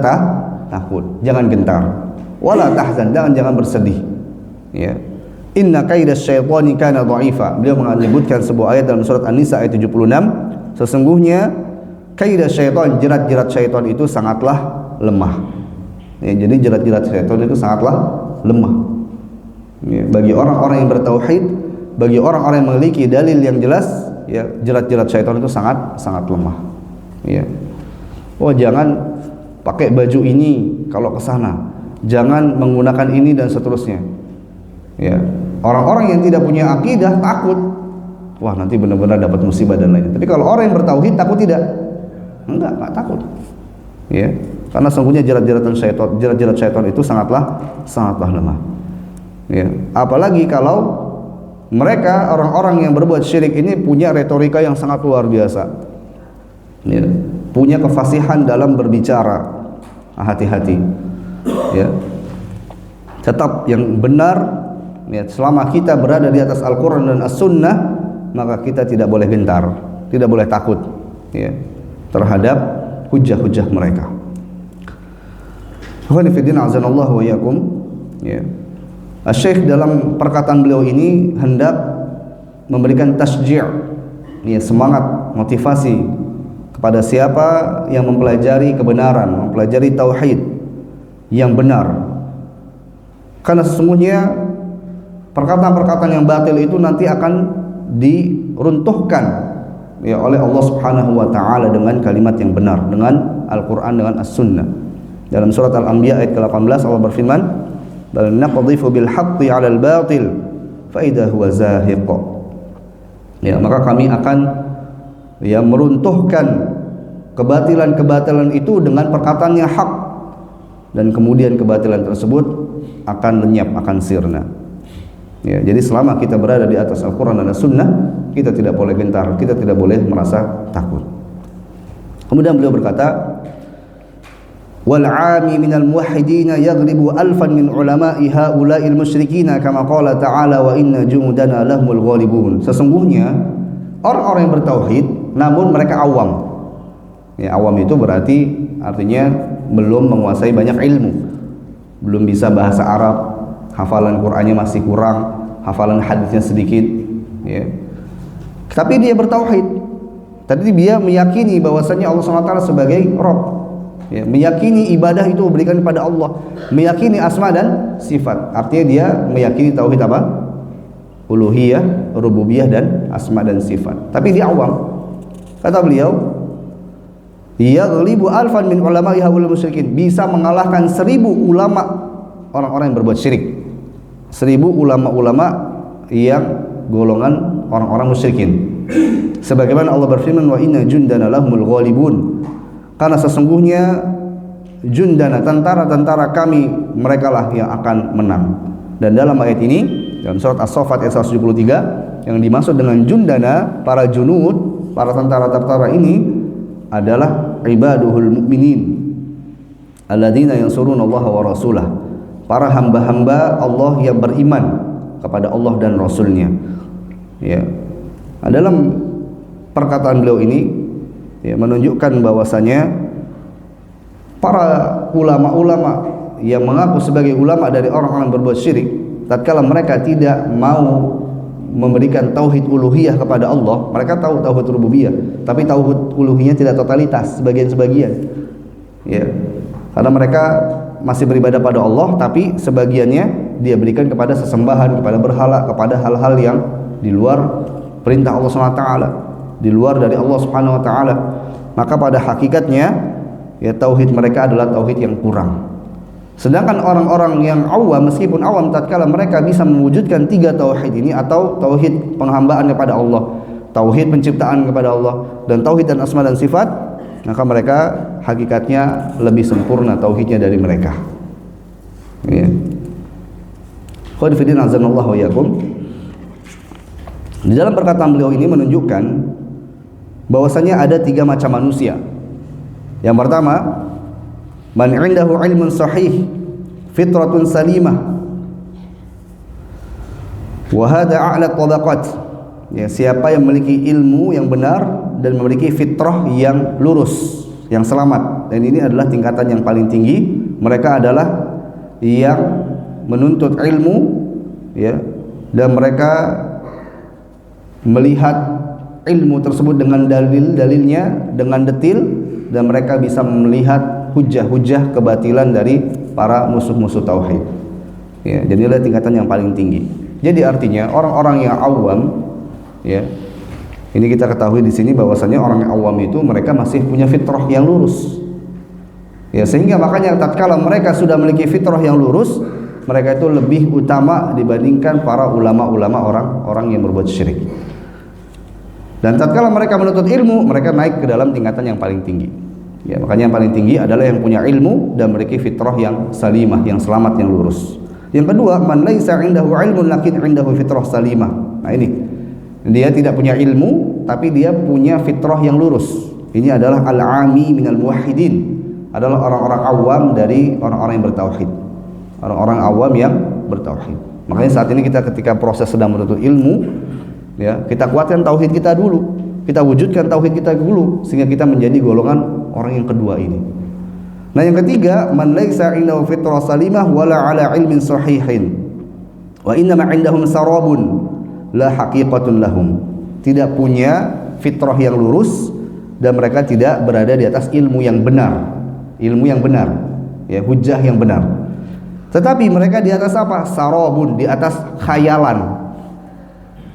takut, jangan gentar, wala tahzan, jangan bersedih. Ya. Inna kaidas syaitani kana dha'ifa. Beliau menyebutkan sebuah ayat dalam surat An-Nisa ayat 76, sesungguhnya kaidas syaitan, jerat-jerat syaitan itu sangatlah lemah. Ya, jadi jerat-jerat syaitan itu sangatlah lemah. Ya, bagi orang-orang yang bertauhid, bagi orang-orang yang memiliki dalil yang jelas, ya, jerat-jerat syaitan itu sangat lemah. Ya. Oh, jangan pakai baju ini kalau ke sana, jangan menggunakan ini dan seterusnya. Ya, orang-orang yang tidak punya akidah takut, wah nanti benar-benar dapat musibah dan lainnya. Tapi kalau orang yang bertauhid takut tidak? Enggak takut. Ya, karena sesungguhnya jerat-jerat syaitan itu sangatlah lemah. Ya, apalagi kalau mereka orang-orang yang berbuat syirik ini punya retorika yang sangat luar biasa. Ya, punya kefasihan dalam berbicara. Hati-hati. Ya. Tetap yang benar. Ya, selama kita berada di atas Al-Quran dan As-Sunnah, maka kita tidak boleh gentar, tidak boleh takut, ya, terhadap hujah-hujah mereka. Khonifuddin azanallahu wa iyyakum. Ya. Syekh dalam perkataan beliau ini hendak memberikan tasji', ya, semangat, motivasi kepada siapa yang mempelajari kebenaran, mempelajari tauhid yang benar. Karena sesungguhnya perkataan-perkataan yang batil itu nanti akan diruntuhkan, ya, oleh Allah Subhanahu wa taala dengan kalimat yang benar, dengan Al-Qur'an, dengan As-Sunnah. Dalam surat Al-Anbiya ayat ke-18 Allah berfirman, "Bal naqdhifu bil haqqi 'alal batil fa idza huwa zahiq." Ya, maka kami akan, ya, meruntuhkan kebatilan-kebatilan itu dengan perkataan yang hak, dan kemudian kebatilan tersebut akan lenyap, akan sirna. Ya, jadi selama kita berada di atas Al-Quran dan As-Sunnah, kita tidak boleh gentar, kita tidak boleh merasa takut. Kemudian beliau berkata, wal 'ami minal muwahhidina yaghlibu alfan min ulama'i haula'il musyrikina kama qala ta'ala wa inna jumudana lahumul ghalibun. Sesungguhnya orang-orang yang bertauhid namun mereka awam. Ya, awam itu berarti artinya belum menguasai banyak ilmu, belum bisa bahasa Arab, hafalan Qur'annya masih kurang, hafalan hadisnya sedikit, ya. Tapi dia bertauhid. Tadi dia meyakini bahwasanya Allah SWT sebagai Rabb, ya, meyakini ibadah itu diberikan kepada Allah, meyakini asma dan sifat. Artinya dia meyakini tauhid apa? Uluhiyah, rububiyah dan asma dan sifat. Tapi dia awam. Kata beliau, yaghlibu alfan min ulama'i haulil musyrikin, bisa mengalahkan 1000 ulama orang-orang yang berbuat syirik. 1000 ulama-ulama yang golongan orang-orang musyrikin. Sebagaimana Allah berfirman, wa inna jundana lahumul ghalibun, karena sesungguhnya jundana, tentara-tentara kami, merekalah yang akan menang. Dan dalam ayat ini, dalam surat As-Saffat ayat 173, yang dimaksud dengan jundana, para junud, para tentara-tentara ini adalah ibaduhul mu'minin alladzina yansuruna Allah wa rasulah, para hamba-hamba Allah yang beriman kepada Allah dan Rasulnya. Ya. Dalam perkataan beliau ini, ya, menunjukkan bahwasanya para ulama-ulama yang mengaku sebagai ulama dari orang-orang yang berbuat syirik, tatkala mereka tidak mau memberikan tauhid uluhiyah kepada Allah, mereka tahu tauhid rububiyah, tapi tauhid uluhiyah tidak totalitas, sebagian-sebagian. Ya. Karena mereka masih beribadah pada Allah, tapi sebagiannya dia berikan kepada sesembahan, kepada berhala, kepada hal-hal yang di luar perintah Allah SWT, di luar dari Allah Subhanahu wa taala. Maka pada hakikatnya, ya, tauhid mereka adalah tauhid yang kurang. Sedangkan orang-orang yang awam, meskipun awam, tatkala mereka bisa mewujudkan 3 tauhid ini, atau tauhid penghambaan kepada Allah, tauhid penciptaan kepada Allah, dan tauhid dan asma dan sifat, maka mereka hakikatnya lebih sempurna tauhidnya dari mereka. Ya. Khonifuddin azanallahu wa iyyakum. Di dalam perkataan beliau ini menunjukkan bahwasanya ada 3 macam manusia. Yang pertama, man 'indahu 'ilmun sahih, fitratun salimah, wa hadha a'la tabaqat. Ya, siapa yang memiliki ilmu yang benar dan memiliki fitrah yang lurus, yang selamat, dan ini adalah tingkatan yang paling tinggi. Mereka adalah yang menuntut ilmu, ya, dan mereka melihat ilmu tersebut dengan dalil-dalilnya dengan detil, dan mereka bisa melihat hujah-hujah kebatilan dari para musuh-musuh tauhid. Ya, jadi inilah tingkatan yang paling tinggi. Jadi artinya orang-orang yang awam, ya, ini kita ketahui di sini bahwasanya orang yang awam itu mereka masih punya fitrah yang lurus. Ya, sehingga makanya tatkala mereka sudah memiliki fitrah yang lurus, mereka itu lebih utama dibandingkan para ulama-ulama orang-orang yang berbuat syirik. Dan tatkala mereka menuntut ilmu, mereka naik ke dalam tingkatan yang paling tinggi. Ya, makanya yang paling tinggi adalah yang punya ilmu dan memiliki fitrah yang salimah, yang selamat, yang lurus. Yang kedua, man laisa 'indahu 'ilmun lakin 'indahu fitrah salimah. Nah ini, dia tidak punya ilmu tapi dia punya fitrah yang lurus. Ini adalah al-'ami minal muwahhidin, adalah orang-orang awam dari orang-orang yang bertauhid. Orang-orang awam yang bertauhid. Makanya saat ini kita ketika proses sedang menuntut ilmu, ya, kita kuatkan tauhid kita dulu, kita wujudkan tauhid kita dulu sehingga kita menjadi golongan orang yang kedua ini. Nah, yang ketiga, man laisa 'indahu fitrah salimah wala 'ala ilmin sahihin wa inna ma 'indahum sarabun la haqiqatun lahum. Tidak punya fitrah yang lurus dan mereka tidak berada di atas ilmu yang benar. Ilmu yang benar, ya, hujah yang benar. Tetapi mereka di atas apa? Sarabun, di atas khayalan,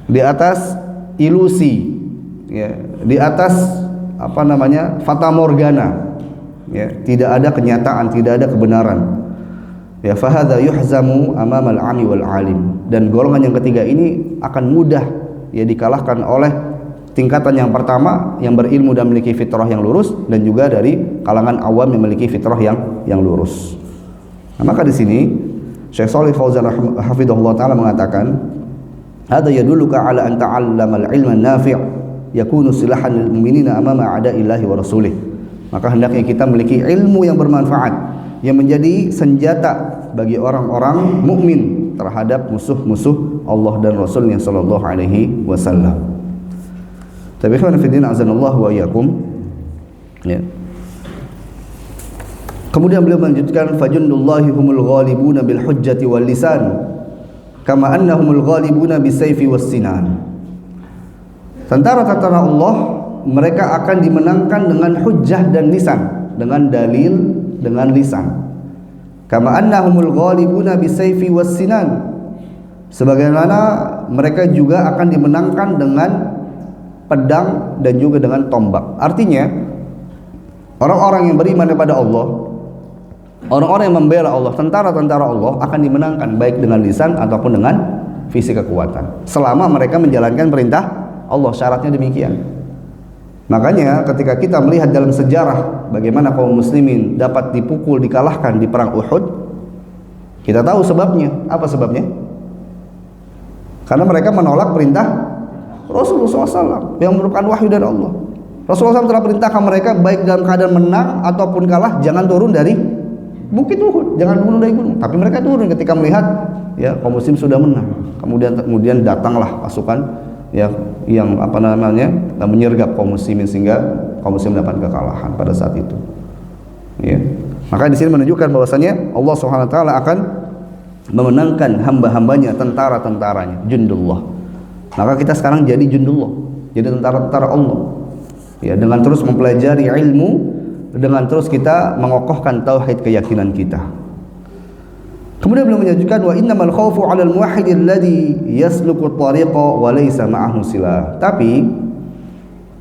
di atas ilusi, ya, di atas apa namanya, fata morgana, ya, tidak ada kenyataan, tidak ada kebenaran. Ya, fahadha yuhzamu amamal 'ami wal 'alim. Dan golongan yang ketiga ini akan mudah, ya, dikalahkan oleh tingkatan yang pertama yang berilmu dan memiliki fitrah yang lurus, dan juga dari kalangan awam yang memiliki fitrah yang lurus. Nah, maka di sini Syekh Shalih Fauzan hafizahullah taala mengatakan, "Hadza yadulluka 'ala an ta'allama al-'ilma an-nafi' yakunu silahan lil mu'minina amama a'da'illahi wa rasulih." Maka hendaknya kita memiliki ilmu yang bermanfaat yang menjadi senjata bagi orang-orang mukmin terhadap musuh-musuh Allah dan Rasulnya sallallahu alaihi wasallam. Tapi ikhwan fillah azanallahu wa iyyakum, ya. Kemudian beliau melanjutkan, fajundullahi humul ghalibuna bil hujjati wal lisan kama annahumul ghalibuna bisayfi was sinan. Tentara-tentara Allah mereka akan dimenangkan dengan hujjah dan lisan, dengan dalil, dengan lisan. Kama annahumul ghalibuna bisayfi was sinan. Sebagaimana mereka juga akan dimenangkan dengan pedang dan juga dengan tombak. Artinya orang-orang yang beriman kepada Allah, orang-orang yang membela Allah, tentara-tentara Allah akan dimenangkan baik dengan lisan ataupun dengan fisik kekuatan, selama mereka menjalankan perintah Allah. Syaratnya demikian. Makanya ketika kita melihat dalam sejarah bagaimana kaum muslimin dapat dipukul, dikalahkan di perang Uhud, kita tahu sebabnya. Apa sebabnya? Karena mereka menolak perintah Rasulullah SAW yang merupakan wahyu dari Allah. Rasulullah SAW telah perintahkan mereka baik dalam keadaan menang ataupun kalah, jangan turun dari bukit Uhud, jangan turun dari gunung. Tapi mereka turun ketika melihat, ya, kaum muslim sudah menang. Kemudian datanglah pasukan, ya, yang apa namanya, menyergap kaum muslimin sehingga kaum muslim mendapat kekalahan pada saat itu. Ya. Maka di sini menunjukkan bahwasanya Allah Subhanahu wa taala akan memenangkan hamba-hambanya, tentara-tentaranya, jundullah. Maka kita sekarang jadi jundullah, jadi tentara-tentara Allah, ya, dengan terus mempelajari ilmu, dengan terus kita mengokohkan tauhid keyakinan kita. Kemudian beliau menyebutkan, wa innamal khaufu 'alal muwahhid alladhi yasluku at-tariqa wa laysa ma'ahu silah. Tapi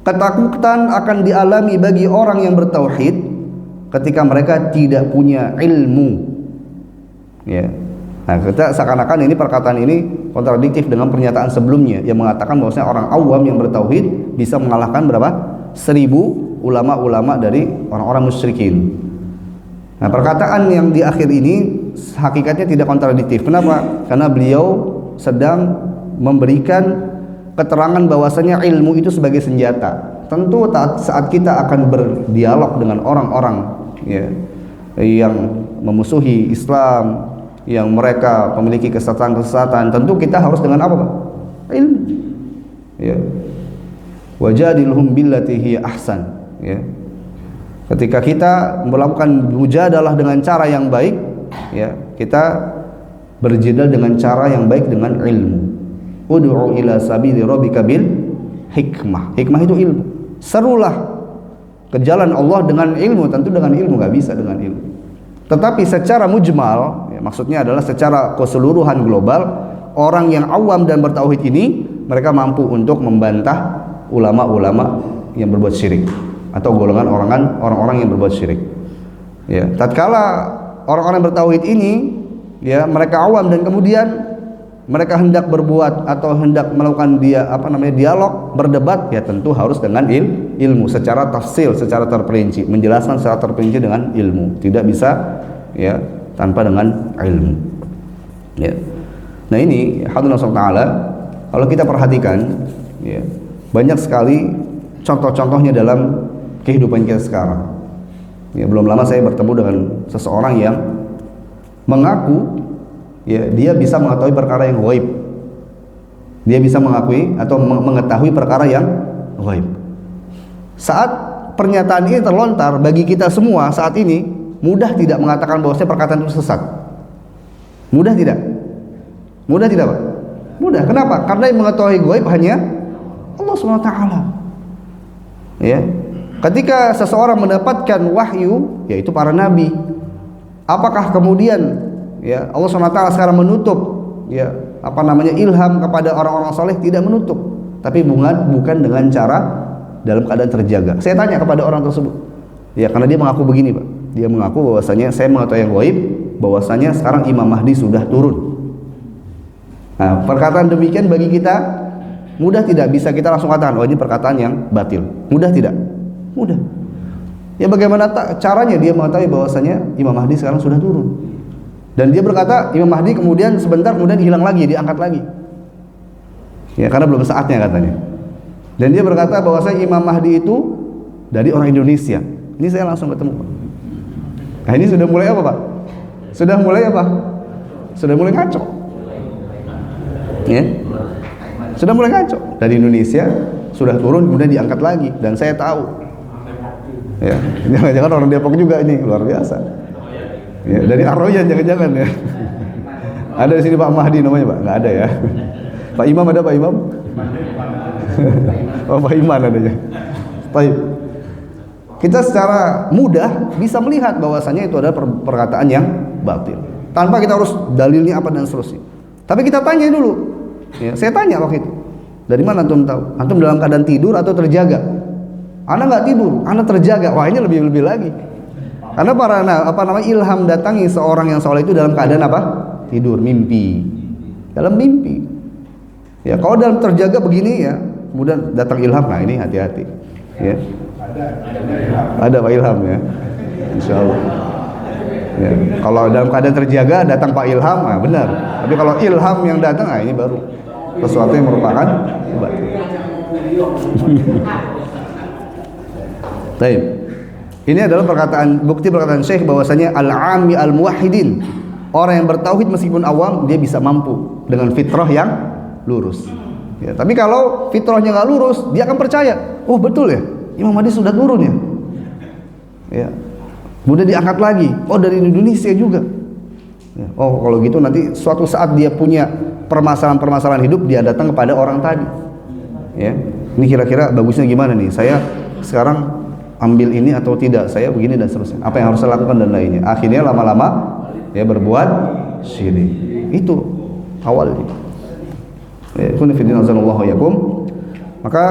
ketakutan akan dialami bagi orang yang bertauhid ketika mereka tidak punya ilmu, ya. Nah, kita seakan-akan ini perkataan ini kontradiktif dengan pernyataan sebelumnya yang mengatakan bahwasanya orang awam yang bertauhid bisa mengalahkan berapa? 1000 ulama-ulama dari orang-orang musyrikin. Nah, perkataan yang di akhir ini hakikatnya tidak kontradiktif. Kenapa? Karena beliau sedang memberikan keterangan bahwasanya ilmu itu sebagai senjata. Tentu saat kita akan berdialog dengan orang-orang ya, yang memusuhi Islam, yang mereka memiliki kesesatan-kesesatan, tentu kita harus dengan apa, Pak? Ilmu. Ya. Wajadilhum billati hiya ahsan. Ya. Ketika kita melakukan mujadalah dengan cara yang baik, ya, kita berjadal dengan cara yang baik dengan ilmu. Ud'u ila sabili rabbika bil hikmah. Hikmah itu ilmu. Serulah ke jalan Allah dengan ilmu. Tentu dengan ilmu, nggak bisa dengan ilmu. Tetapi secara mujmal, ya, maksudnya adalah secara keseluruhan global, orang yang awam dan bertauhid ini mereka mampu untuk membantah ulama-ulama yang berbuat syirik atau golongan orang-orang yang berbuat syirik. Ya, tatkala orang-orang bertauhid ini, ya, mereka awam dan kemudian mereka hendak berbuat atau hendak melakukan dialog, berdebat, ya tentu harus dengan ilmu secara tafsil, secara terperinci, menjelaskan secara terperinci dengan ilmu. Tidak bisa ya tanpa dengan ilmu. Ya. Nah ini hadza ta'ala kalau kita perhatikan, ya, banyak sekali contoh-contohnya dalam kehidupan kita sekarang. Ya, belum lama saya bertemu dengan seseorang yang mengaku ya dia bisa mengetahui perkara yang ghaib. Dia bisa mengakui atau mengetahui perkara yang ghaib. Saat pernyataan ini terlontar bagi kita semua saat ini, mudah tidak mengatakan bahwasanya perkataan itu sesat? Mudah tidak? Mudah tidak, Pak? Mudah. Kenapa? Karena yang mengetahui ghaib hanya Allah SWT. Ya. Ketika seseorang mendapatkan wahyu, yaitu para nabi, apakah kemudian ya Allah SWT sekarang menutup ya ilham kepada orang-orang soleh? Tidak menutup, tapi bukan dengan cara dalam keadaan terjaga. Saya tanya kepada orang tersebut, ya, karena dia mengaku begini, Pak. Dia mengaku bahwasanya saya mengetahui yang ghaib, bahwasanya sekarang Imam Mahdi sudah turun. Nah, perkataan demikian bagi kita mudah tidak? Bisa kita langsung katakan, oh ini perkataan yang batil. Mudah tidak? Mudah. Ya, bagaimana caranya dia mengetahui bahwasanya Imam Mahdi sekarang sudah turun? Dan dia berkata Imam Mahdi kemudian sebentar kemudian hilang lagi, diangkat lagi. Ya, karena belum saatnya katanya. Dan dia berkata bahwasanya Imam Mahdi itu dari orang Indonesia. Ini saya langsung ketemu, Pak. Nah, ini sudah mulai apa, Pak? Sudah mulai apa? Sudah mulai ngaco. Ya. Sudah mulai ngaco. Dari Indonesia sudah turun kemudian diangkat lagi, dan saya tahu. Ya, jangan-jangan orang Depok juga ini, luar biasa. Ya, dari Arroyan jangan-jangan ya. Ada di sini Pak Mahdi namanya, Pak? Nggak ada ya. Pak Imam ada, Pak Imam? Oh, Pak Iman adanya. Baik. Kita secara mudah bisa melihat bahwasanya itu adalah perkataan yang batil. Tanpa kita harus dalilnya apa dan seterusnya. Tapi kita tanya dulu. Ya, saya tanya waktu itu. Dari mana antum tahu? Antum dalam keadaan tidur atau terjaga? Ana nggak tidur, ana terjaga. Wah, ini lebih lagi. Karena ilham datangi seorang yang soleh itu dalam keadaan apa? Tidur, mimpi. Dalam mimpi. Ya, kalau dalam terjaga begini ya, kemudian datang ilham, nah ini hati-hati. Ya. Ada Pak Ilham ya. Insyaallah. Ya. Kalau dalam keadaan terjaga datang Pak Ilham, nah benar. Tapi kalau ilham yang datang, nah ini baru sesuatu yang merupakan batil. Baik. Ini adalah bukti perkataan Syekh bahwasanya al-'ami al-muwahhidin, orang yang bertauhid meskipun awam dia bisa mampu dengan fitrah yang lurus. Ya, tapi kalau fitrahnya nggak lurus, dia akan percaya, oh betul ya, Imam Mahdi sudah turun ya. Ya. Kemudian diangkat lagi, oh dari Indonesia juga. Ya. Oh kalau gitu nanti suatu saat dia punya permasalahan hidup, dia datang kepada orang tadi. Ya. Ini kira-kira bagusnya gimana nih? Saya sekarang ambil ini atau tidak? Saya begini dan seterusnya. Apa yang harus saya lakukan dan lainnya. Akhirnya lama-lama ya berbuat syirik. Itu awalnya. Maka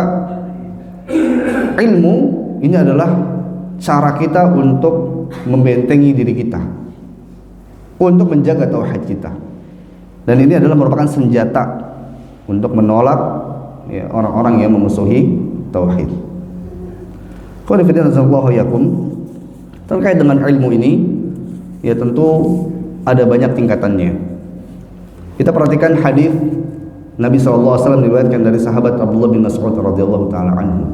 ilmu ini adalah cara kita untuk membentengi diri kita, untuk menjaga tauhid kita, dan ini adalah merupakan senjata untuk menolak ya, orang-orang yang memusuhi tauhid. Terkait dengan ilmu ini ya tentu ada banyak tingkatannya. Kita perhatikan hadis Nabi SAW diriwayatkan dari sahabat Abdullah bin Mas'ud radhiyallahu taala anhu.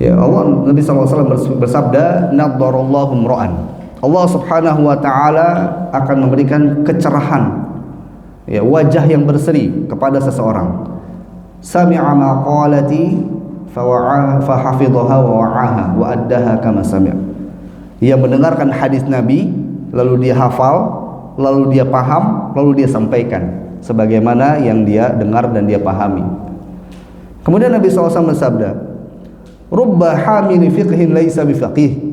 Ya Allah, Nabi SAW bersabda, "Naddarallahu imra'an." Allah Subhanahu wa taala akan memberikan kecerahan, ya, wajah yang berseri kepada seseorang. Sami'a maqalati fa hafidhaha wa wa'aha wa addaha kama sami'. Ia mendengarkan hadis Nabi, lalu dia hafal, lalu dia paham, lalu dia sampaikan sebagaimana yang dia dengar dan dia pahami. Kemudian Nabi SAW bersabda, "Rubba hamili fiqhin laisa bifaqih."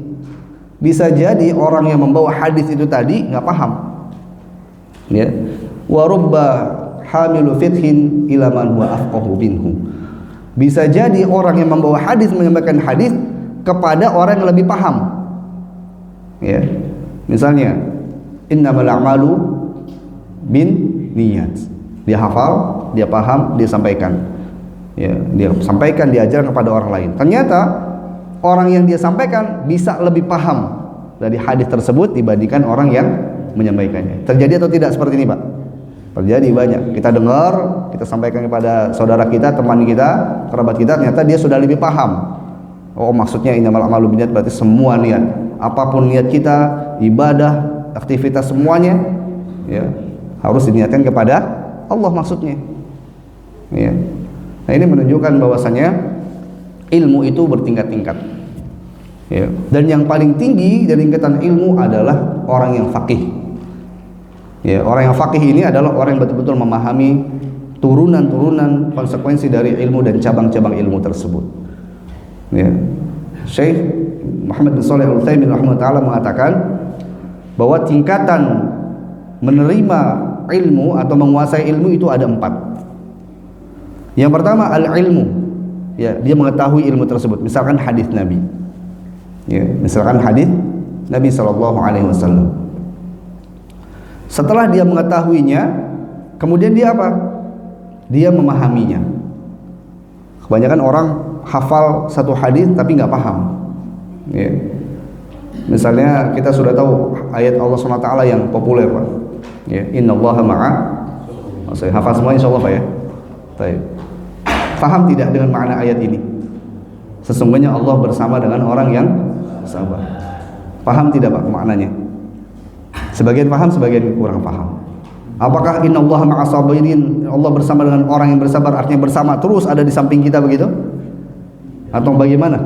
Bisa jadi orang yang membawa hadis itu tadi nggak paham. Ya. Wa rubba hamilu fiqhin ila man huwa afqahu minhu. Bisa jadi orang yang membawa hadis menyampaikan hadis kepada orang yang lebih paham. Ya. Misalnya, innamal a'malu bin niyat. Dia hafal, dia paham, dia sampaikan. Ya, dia sampaikan, diajarkan kepada orang lain. Ternyata orang yang dia sampaikan bisa lebih paham dari hadis tersebut dibandingkan orang yang menyampaikannya. Terjadi atau tidak seperti ini, Pak? Terjadi banyak. Kita dengar, kita sampaikan kepada saudara kita, teman kita, kerabat kita, ternyata dia sudah lebih paham. Oh, maksudnya innamal a'malu binniyat, berarti semua niat, apapun niat kita, ibadah, aktivitas semuanya, ya, harus diniatkan kepada Allah maksudnya. Ya. Nah, ini menunjukkan bahwasanya ilmu itu bertingkat-tingkat. Ya. Dan yang paling tinggi dari tingkatan ilmu adalah orang yang faqih. Ya, orang yang faqih ini adalah orang yang betul-betul memahami turunan-turunan konsekuensi dari ilmu dan cabang-cabang ilmu tersebut. Ya. Syekh Muhammad bin Shalih Al-Utsaimin rahimahullah mengatakan bahwa tingkatan menerima ilmu atau menguasai ilmu itu ada 4. Yang pertama al-ilmu, ya, dia mengetahui ilmu tersebut, misalkan hadis Nabi, ya, misalkan hadis Nabi SAW. Setelah dia mengetahuinya, kemudian dia apa? Dia memahaminya. Kebanyakan orang hafal satu hadis tapi nggak paham. Ya. Misalnya kita sudah tahu ayat Allah SWT yang populer, Pak. Ya, innallaha ma'a. Saya hafal semua insyaallah, Pak, ya. Baik. Paham tidak dengan makna ayat ini? Sesungguhnya Allah bersama dengan orang yang sabar. Paham tidak, Pak, maknanya? Sebagian paham, sebagian kurang paham. Apakah innallaha ma'as sabirin, Allah bersama dengan orang yang bersabar, artinya bersama terus ada di samping kita begitu? Atau bagaimana?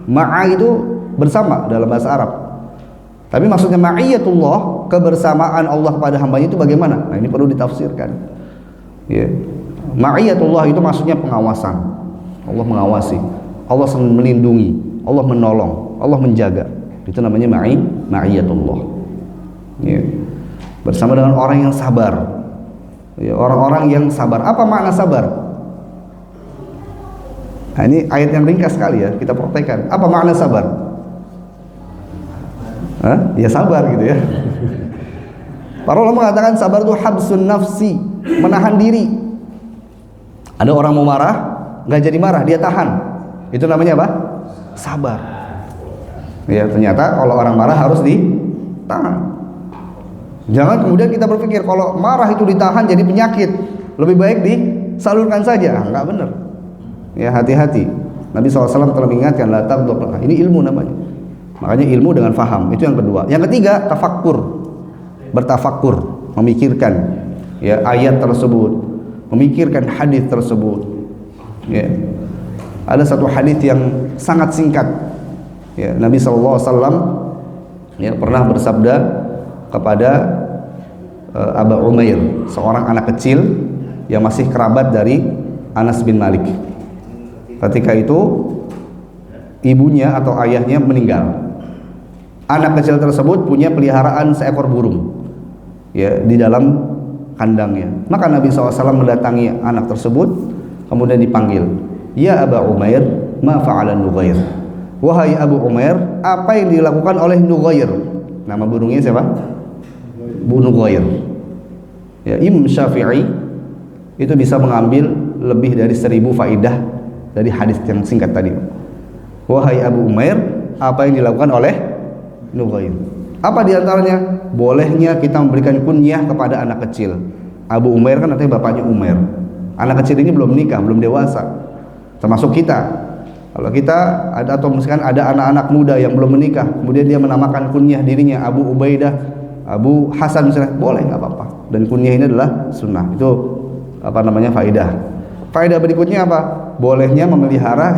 Ma'a itu bersama dalam bahasa Arab. Tapi maksudnya ma'iyatullah, kebersamaan Allah kepada hambanya itu bagaimana? Nah, ini perlu ditafsirkan. Ya. Ma'iyatullah itu maksudnya pengawasan. Allah mengawasi, Allah melindungi, Allah menolong, Allah menjaga. Itu namanya ma'iyatullah. Ya. Bersama dengan orang yang sabar. Ya, orang-orang yang sabar. Apa makna sabar? Nah, ini ayat yang ringkas sekali ya, kita praktekkan. Apa makna sabar? Hah? Ya sabar gitu ya. Para ulama mengatakan sabar itu habsun nafsi, menahan diri. Ada orang mau marah, nggak jadi marah, dia tahan. Itu namanya apa? Sabar. Ya, ternyata kalau orang marah harus ditahan. Jangan kemudian kita berpikir kalau marah itu ditahan jadi penyakit, lebih baik disalurkan saja. Nggak benar. Ya, hati-hati. Nabi SAW telah mengingatkan, la taghdab. Ini ilmu namanya. Makanya ilmu dengan faham, itu yang kedua. Yang ketiga, tafakkur. Bertafakkur, memikirkan ya ayat tersebut, memikirkan hadis tersebut. Ya. Ada satu hadis yang sangat singkat. Ya, Nabi SAW ya pernah bersabda kepada Abu Umair, seorang anak kecil yang masih kerabat dari Anas bin Malik. Ketika itu ibunya atau ayahnya meninggal. Anak kecil tersebut punya peliharaan seekor burung, ya, di dalam kandangnya. Maka Nabi SAW mendatangi anak tersebut, kemudian dipanggil, ya Abu Umair, ma fa'ala Nughair. Wahai Abu Umair, apa yang dilakukan oleh Nughair? Nama burungnya siapa? Bu Nughair. Ya, Imam Syafi'i itu bisa mengambil lebih dari 1000 faidah dari hadis yang singkat tadi. Wahai Abu Umair, apa yang dilakukan oleh Nughair? Apa diantaranya? Bolehnya kita memberikan kunyah kepada anak kecil. Abu Umair kan artinya bapaknya Umair. Anak kecil ini belum menikah, belum dewasa. Termasuk kita. Kalau kita ada atau misalkan ada anak-anak muda yang belum menikah, kemudian dia menamakan kunyah dirinya Abu Ubaidah, Abu Hasan misalnya, boleh, nggak apa-apa. Dan kunyah ini adalah sunnah. Itu apa namanya, faidah. Faidah berikutnya apa? Bolehnya memelihara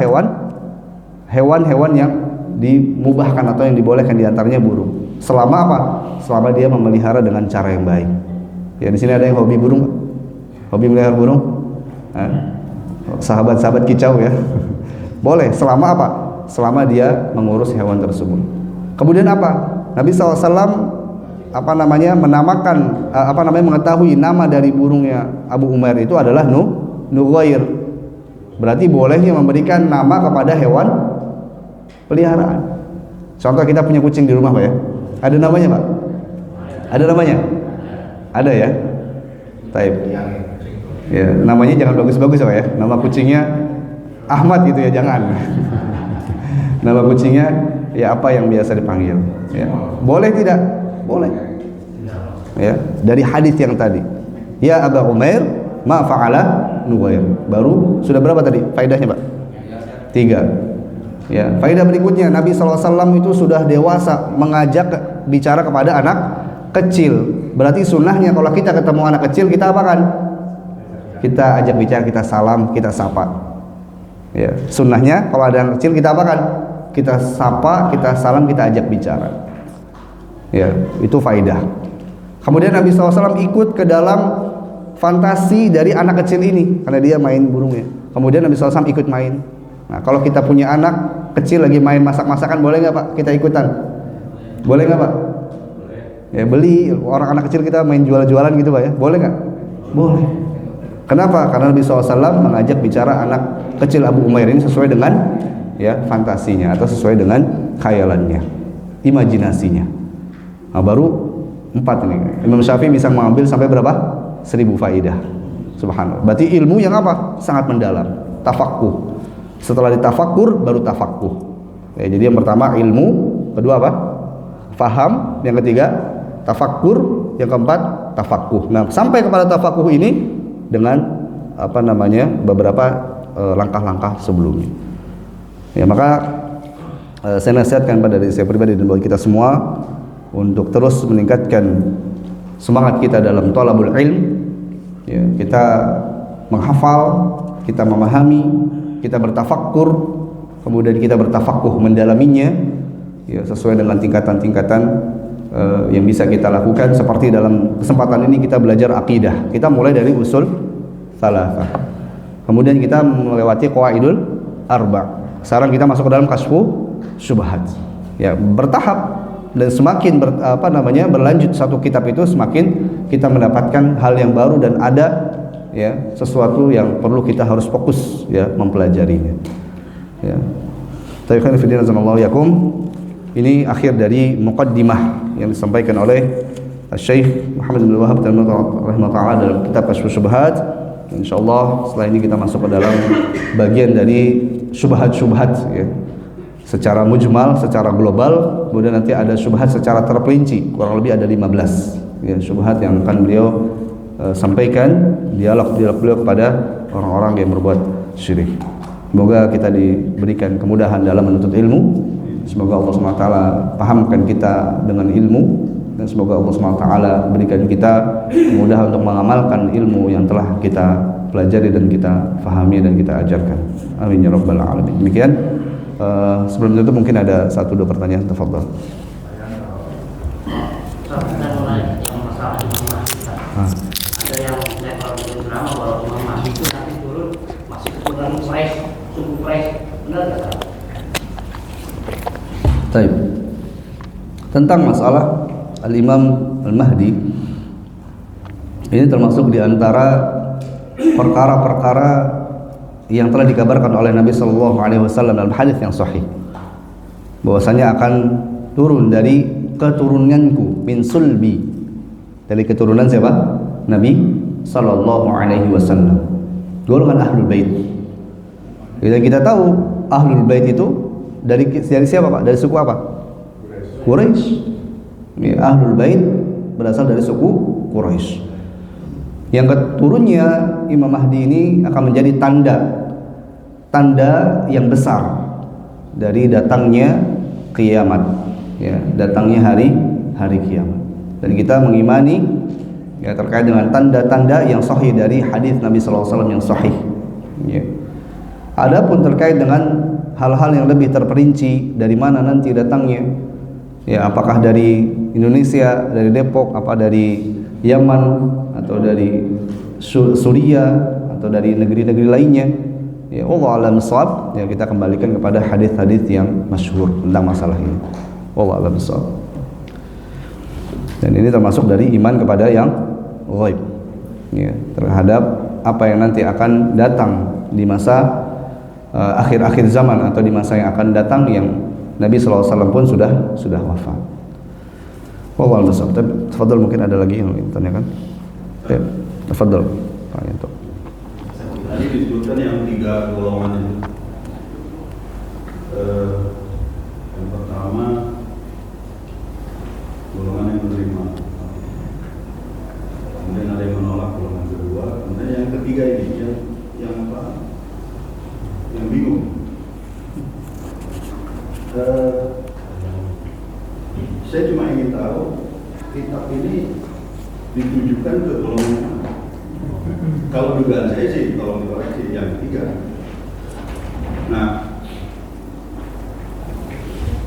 hewan-hewan yang dimubahkan atau yang dibolehkan, diantaranya burung. Selama apa? Selama dia memelihara dengan cara yang baik. Ya, di sini ada yang hobi burung, hobi melihara burung. Sahabat-sahabat kicau ya. Boleh, selama apa? Selama dia mengurus hewan tersebut. Kemudian apa? Nabi SAW menamakan mengetahui nama dari burungnya Abu Umair itu adalah Nughair. Berarti bolehnya memberikan nama kepada hewan peliharaan. Contoh, kita punya kucing di rumah, Pak ya. Ada namanya, Pak? Ada namanya? Ada ya? Taib. Ya, namanya jangan bagus-bagus, Pak ya. Nama kucingnya Ahmad gitu ya, jangan. Nama kucingnya ya apa yang biasa dipanggil. Ya. Boleh tidak? Boleh. Ya, dari hadis yang tadi. Ya Abu Umair, ma fa'ala Nughair. Baru sudah berapa tadi faedahnya, Pak? 3. Ya, faedah berikutnya, Nabi SAW itu sudah dewasa mengajak bicara kepada anak kecil. Berarti sunnahnya kalau kita ketemu anak kecil, kita apakan? Kita ajak bicara, kita salam, kita sapa. Ya, sunnahnya kalau ada anak kecil kita apakan? Kita sapa, kita salam, kita ajak bicara. Ya, itu faidah. Kemudian Nabi SAW ikut ke dalam fantasi dari anak kecil ini karena dia main burungnya. Kemudian Nabi SAW ikut main. Nah, kalau kita punya anak kecil lagi main masak-masakan, boleh nggak Pak kita ikutan? Boleh nggak Pak? Ya, beli orang anak kecil kita main jual-jualan gitu Pak ya, boleh nggak? Boleh. Kenapa? Karena Nabi SAW mengajak bicara anak kecil Abu Umair ini sesuai dengan ya fantasinya atau sesuai dengan khayalannya, imajinasinya. Nah, baru 4 ini. Imam Syafi'i bisa mengambil sampai berapa? 1000 faidah. Subhanallah. Berarti ilmu yang apa? Sangat mendalam. Tafaqquh. Setelah ditafakkur baru tafaqquh. Ya, jadi yang pertama ilmu, kedua apa? Faham, yang ketiga tafakkur, yang keempat tafaqquh. Nah, sampai kepada tafaqquh ini dengan beberapa langkah-langkah sebelumnya. Ya, maka saya nasihatkan pada diri saya pribadi dan bagi kita semua untuk terus meningkatkan semangat kita dalam thalabul ilm. Ya, kita menghafal, kita memahami, kita bertafakkur, kemudian kita bertafaqquh mendalaminya ya, sesuai dengan tingkatan-tingkatan yang bisa kita lakukan. Seperti dalam kesempatan ini kita belajar akidah, kita mulai dari usul tsalatsah, kemudian kita melewati qawaidul arba'. Sekarang kita masuk ke dalam kasfu syubhat. Ya, bertahap dan semakin berlanjut satu kitab itu semakin kita mendapatkan hal yang baru dan ada ya sesuatu yang perlu kita harus fokus ya mempelajarinya. Ya. Tayyibun fillah azallahu yakum. Ini akhir dari muqaddimah yang disampaikan oleh Syekh Muhammad bin Wahab rahimahullah dalam kitab Kasyfus Syubhat. Insyaallah setelah ini kita masuk ke dalam bagian dari syubhat-syubhat ya. Secara mujmal, secara global, kemudian nanti ada syubhat secara terperinci, kurang lebih ada 15 ya, syubhat yang akan beliau sampaikan, dialog beliau kepada orang-orang yang berbuat syirik. Semoga kita diberikan kemudahan dalam menuntut ilmu. Semoga Allah SWT pahamkan kita dengan ilmu, dan semoga Allah SWT berikan kita kemudahan untuk mengamalkan ilmu yang telah kita pelajari dan kita fahami dan kita ajarkan. Amin ya rabbal alamin. Demikian. Sebelum itu mungkin ada 1-2 pertanyaan. Tafadhal. Ada yang level drama bahwa Imam Mahdi itu nanti turun masih keturunan Quraisy, suku Quraisy, benar nggak? Baik. Tentang masalah Al-Imam Al-Mahdi, ini termasuk di antara perkara-perkara yang telah dikabarkan oleh Nabi Sallallahu Alaihi Wasallam dalam hadis yang sahih, bahwasanya akan turun dari keturunanku, min sulbi, dari keturunan siapa? Nabi Sallallahu Alaihi Wasallam, golongan Ahlul Bait. Kita tahu Ahlul Bait itu dari siapa Pak? Dari suku apa? Quraisy. Ahlul Bait berasal dari suku Quraisy. Yang turunnya Imam Mahdi ini akan menjadi tanda yang besar dari datangnya kiamat, ya, datangnya hari kiamat. Dan kita mengimani ya terkait dengan tanda-tanda yang sahih dari hadis Nabi sallallahu alaihi wasallam yang sahih. Ya. Adapun terkait dengan hal-hal yang lebih terperinci dari mana nanti datangnya, ya, apakah dari Indonesia, dari Depok, apa dari Yaman, atau dari Suriah, atau dari negeri-negeri lainnya, ya Allah alam shawab, ya kita kembalikan kepada hadis-hadis yang masyhur tentang masalah ini. Allah alam shawab. Dan ini termasuk dari iman kepada yang ghaib, ya, terhadap apa yang nanti akan datang di masa akhir-akhir zaman atau di masa yang akan datang yang Nabi sallallahu alaihi wasallam pun sudah wafat. Wallahu a'lam. Tafadhal, mungkin ada lagi yang ingin ditanyakan. Ya, tafadhal. Pak Yanto. Tadi disebutkan yang 3 golongan itu. Yang pertama golongan yang menerima. Kemudian ada yang menolak golongan kedua. Kemudian yang ketiga ini yang apa? Yang bingung. Saya cuma ingin tahu kitab ini ditujukan ke golongan mana? Kalau dugaan saya sih, kalau dikoreksi yang ketiga. Nah,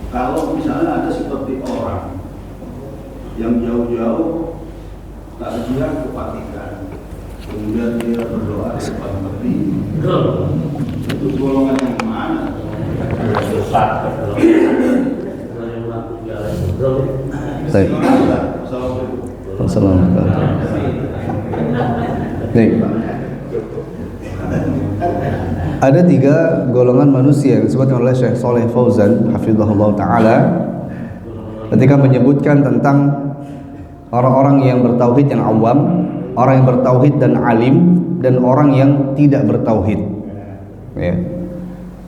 kalau misalnya ada seperti orang yang jauh-jauh takziah ke Vatikan, kemudian dia berdoa di depan peti, itu golongan yang mana? Baik. Assalamualaikum. Baik. Ada 3 golongan manusia yang disebutkan oleh Syekh Shalih Fauzan hafizahullah taala ketika menyebutkan tentang orang-orang yang bertauhid yang awam, orang yang bertauhid dan alim, dan orang yang tidak bertauhid. Ya.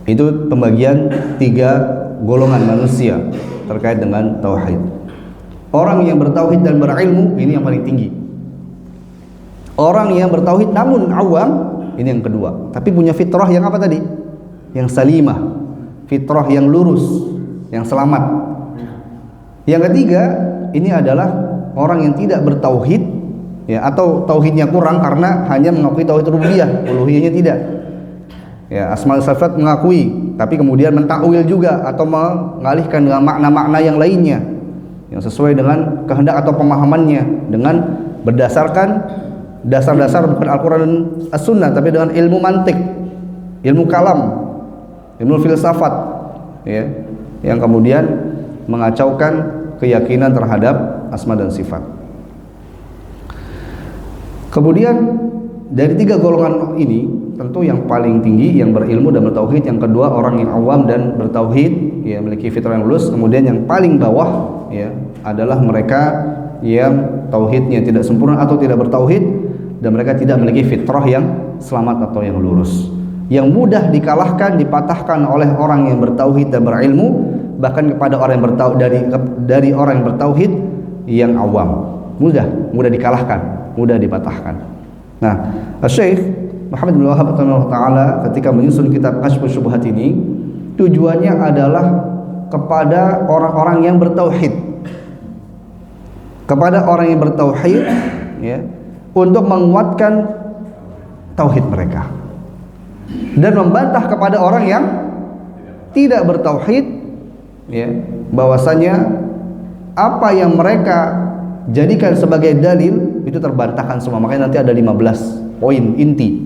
Itu pembagian 3 golongan manusia terkait dengan tauhid. Orang yang bertauhid dan berilmu, ini yang paling tinggi. Orang yang bertauhid namun awam, ini yang kedua. Tapi punya fitrah yang apa tadi? Yang salimah, fitrah yang lurus, yang selamat. Yang ketiga, ini adalah orang yang tidak bertauhid, ya, atau tauhidnya kurang karena hanya mengakui tauhid rububiyah, uluhiyahnya tidak. Ya, asma sifat mengakui, tapi kemudian mentakwil juga atau mengalihkan dengan makna-makna yang lainnya yang sesuai dengan kehendak atau pemahamannya dengan berdasarkan dasar-dasar bukan Al-Quran dan As-Sunnah, tapi dengan ilmu mantik, ilmu kalam, ilmu filsafat, ya, yang kemudian mengacaukan keyakinan terhadap asma dan sifat. Kemudian dari 3 golongan ini, tentu yang paling tinggi yang berilmu dan bertauhid, yang kedua orang yang awam dan bertauhid, ya, memiliki fitrah yang lurus. Kemudian yang paling bawah, ya, adalah mereka yang tauhidnya tidak sempurna atau tidak bertauhid, dan mereka tidak memiliki fitrah yang selamat atau yang lurus, yang mudah dikalahkan, dipatahkan oleh orang yang bertauhid dan berilmu, bahkan kepada orang yang bertauhid dari orang yang bertauhid yang awam, mudah dikalahkan, mudah dipatahkan. Nah, Syekh Muhammad bin Wahhab taala ketika menyusun kitab Kasyfus Syubhat ini, tujuannya adalah kepada orang-orang yang bertauhid, kepada orang yang bertauhid, ya, untuk menguatkan tauhid mereka dan membantah kepada orang yang tidak bertauhid, ya, bahwasanya apa yang mereka jadikan sebagai dalil itu terbantahkan semua. Makanya nanti ada 15 poin inti,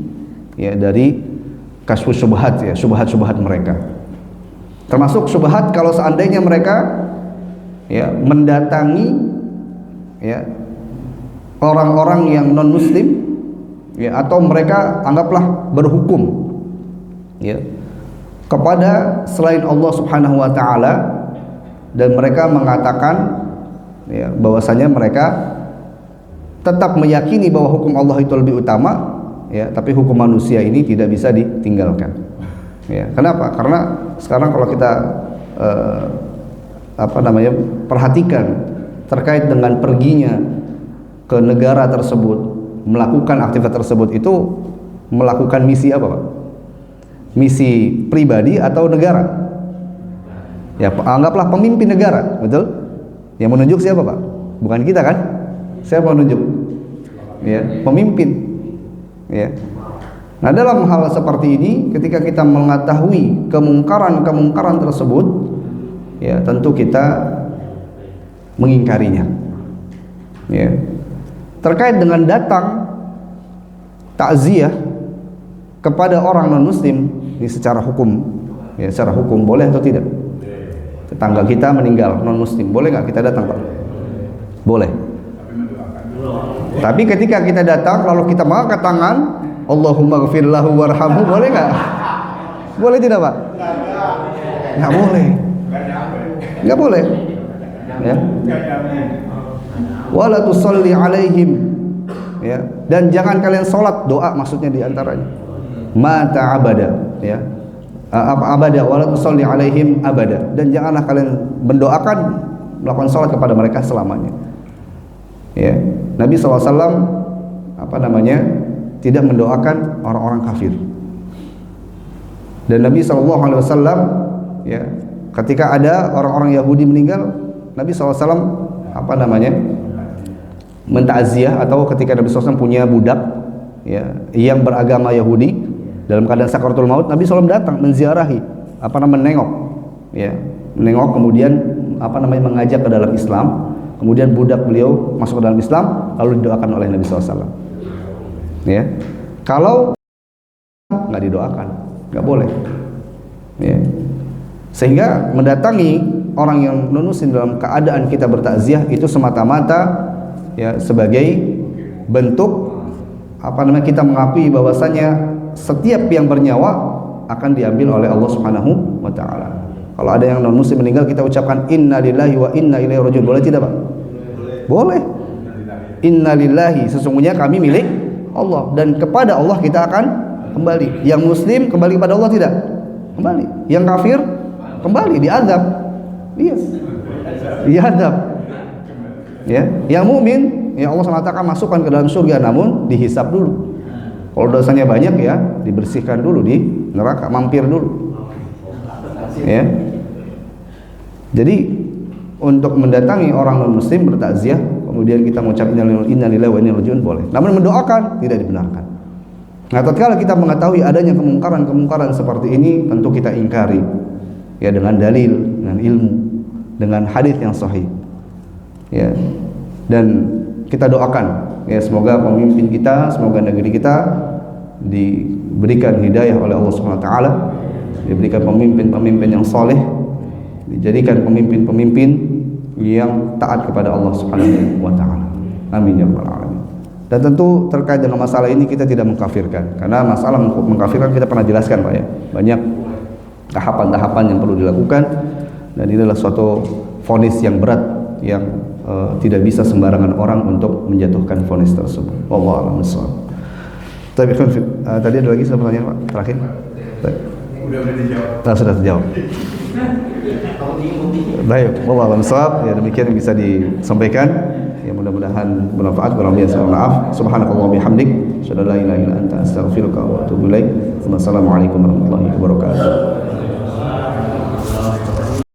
ya, dari Kasyfus Syubhat, ya, syubhat-syubhat mereka. Termasuk syubhat kalau seandainya mereka, ya, mendatangi, ya, orang-orang yang non muslim, ya, atau mereka anggaplah berhukum, ya, kepada selain Allah Subhanahu wa taala, dan mereka mengatakan, ya, bahwasanya mereka tetap meyakini bahwa hukum Allah itu lebih utama, ya, tapi hukum manusia ini tidak bisa ditinggalkan. Ya, kenapa? Karena sekarang kalau kita perhatikan terkait dengan perginya ke negara tersebut, melakukan aktivitas tersebut itu melakukan misi apa, Pak? Misi pribadi atau negara? Ya, anggaplah pemimpin negara, betul? Yang menunjuk siapa, Pak? Bukan kita kan? Siapa menunjuk? Ya, pemimpin. Ya. Nah, dalam hal seperti ini, ketika kita mengetahui kemungkaran tersebut, ya tentu kita mengingkarinya. Ya. Terkait dengan datang takziah kepada orang non-muslim, ini secara hukum, ya secara hukum boleh atau tidak? Tetangga kita meninggal non-muslim, boleh nggak kita datang, Pak? Boleh. Tapi ketika kita datang lalu kita mengangkat tangan, Allahumma ghfir lahu warhamhu, boleh nggak? Boleh tidak, Pak? Nggak boleh. Nggak boleh. Ya. Wala tusalli alaihim. Ya. Dan jangan kalian sholat, doa maksudnya diantaranya. Mata abada. Ya. Abada, wala tusalli alaihim abada. Dan janganlah kalian mendoakan, melakukan sholat kepada mereka selamanya. Ya. Nabi SAW tidak mendoakan orang-orang kafir. Dan Nabi SAW ya, ketika ada orang-orang Yahudi meninggal, Nabi SAW mentakziah, atau ketika Nabi SAW punya budak ya, yang beragama Yahudi dalam keadaan sakaratul maut, Nabi SAW datang menziarahi, menengok, kemudian mengajak ke dalam Islam. Kemudian budak beliau masuk ke dalam Islam, lalu didoakan oleh Nabi SAW. Ya, kalau nggak didoakan, nggak boleh. Ya. Sehingga mendatangi orang yang non-muslim dalam keadaan kita bertakziah itu semata-mata ya sebagai bentuk kita mengakui bahwasanya setiap yang bernyawa akan diambil oleh Allah Subhanahu wa taala. Kalau ada yang non-muslim meninggal, kita ucapkan inna lillahi wa inna ilaihi raji'un. Boleh tidak, Pak? Boleh. Inna lillahi, sesungguhnya kami milik Allah, dan kepada Allah kita akan kembali. Yang muslim kembali kepada Allah tidak? Kembali. Yang kafir kembali diazab. Iya. Diazab. Ya. Yang mukmin ya Allah mengatakan masukkan ke dalam surga, namun dihisab dulu. Kalau dosanya banyak ya dibersihkan dulu di neraka, mampir dulu. Ya. Jadi untuk mendatangi orang non muslim bertakziah, kemudian kita mengucap inna lillahi wa inna ilaihi raji'un boleh. Namun mendoakan tidak dibenarkan. Nah, tatkala kita mengetahui adanya kemungkaran seperti ini, tentu kita ingkari ya dengan dalil, dengan ilmu, dengan hadis yang sahih. Ya. Dan kita doakan ya semoga pemimpin kita, semoga negeri kita diberikan hidayah oleh Allah Subhanahu wa taala, diberikan pemimpin-pemimpin yang saleh, dijadikan pemimpin-pemimpin yang taat kepada Allah Subhanahu wa taala. Amin ya rabbal alamin. Dan tentu terkait dengan masalah ini kita tidak mengkafirkan, karena masalah mengkafirkan kita pernah jelaskan, Pak ya. Banyak tahapan-tahapan yang perlu dilakukan, dan ini adalah suatu vonis yang berat yang tidak bisa sembarangan orang untuk menjatuhkan vonis tersebut. Wallahu a'lam bishawab. Tapi tadi ada lagi pertanyaan, Pak, terakhir. Sudah dijawab. Sudah terjawab. Baik, wallahu a'lam bishawab. Ya, demikian yang bisa disampaikan. Ya, mudah-mudahan bermanfaat. Kurang lebihnya saya maaf. Subhanakallahumma bihamdik, asyhadu an la ilaha illa anta, astaghfiruka wa atubu ilaik. Wassalamualaikum warahmatullahi wabarakatuh.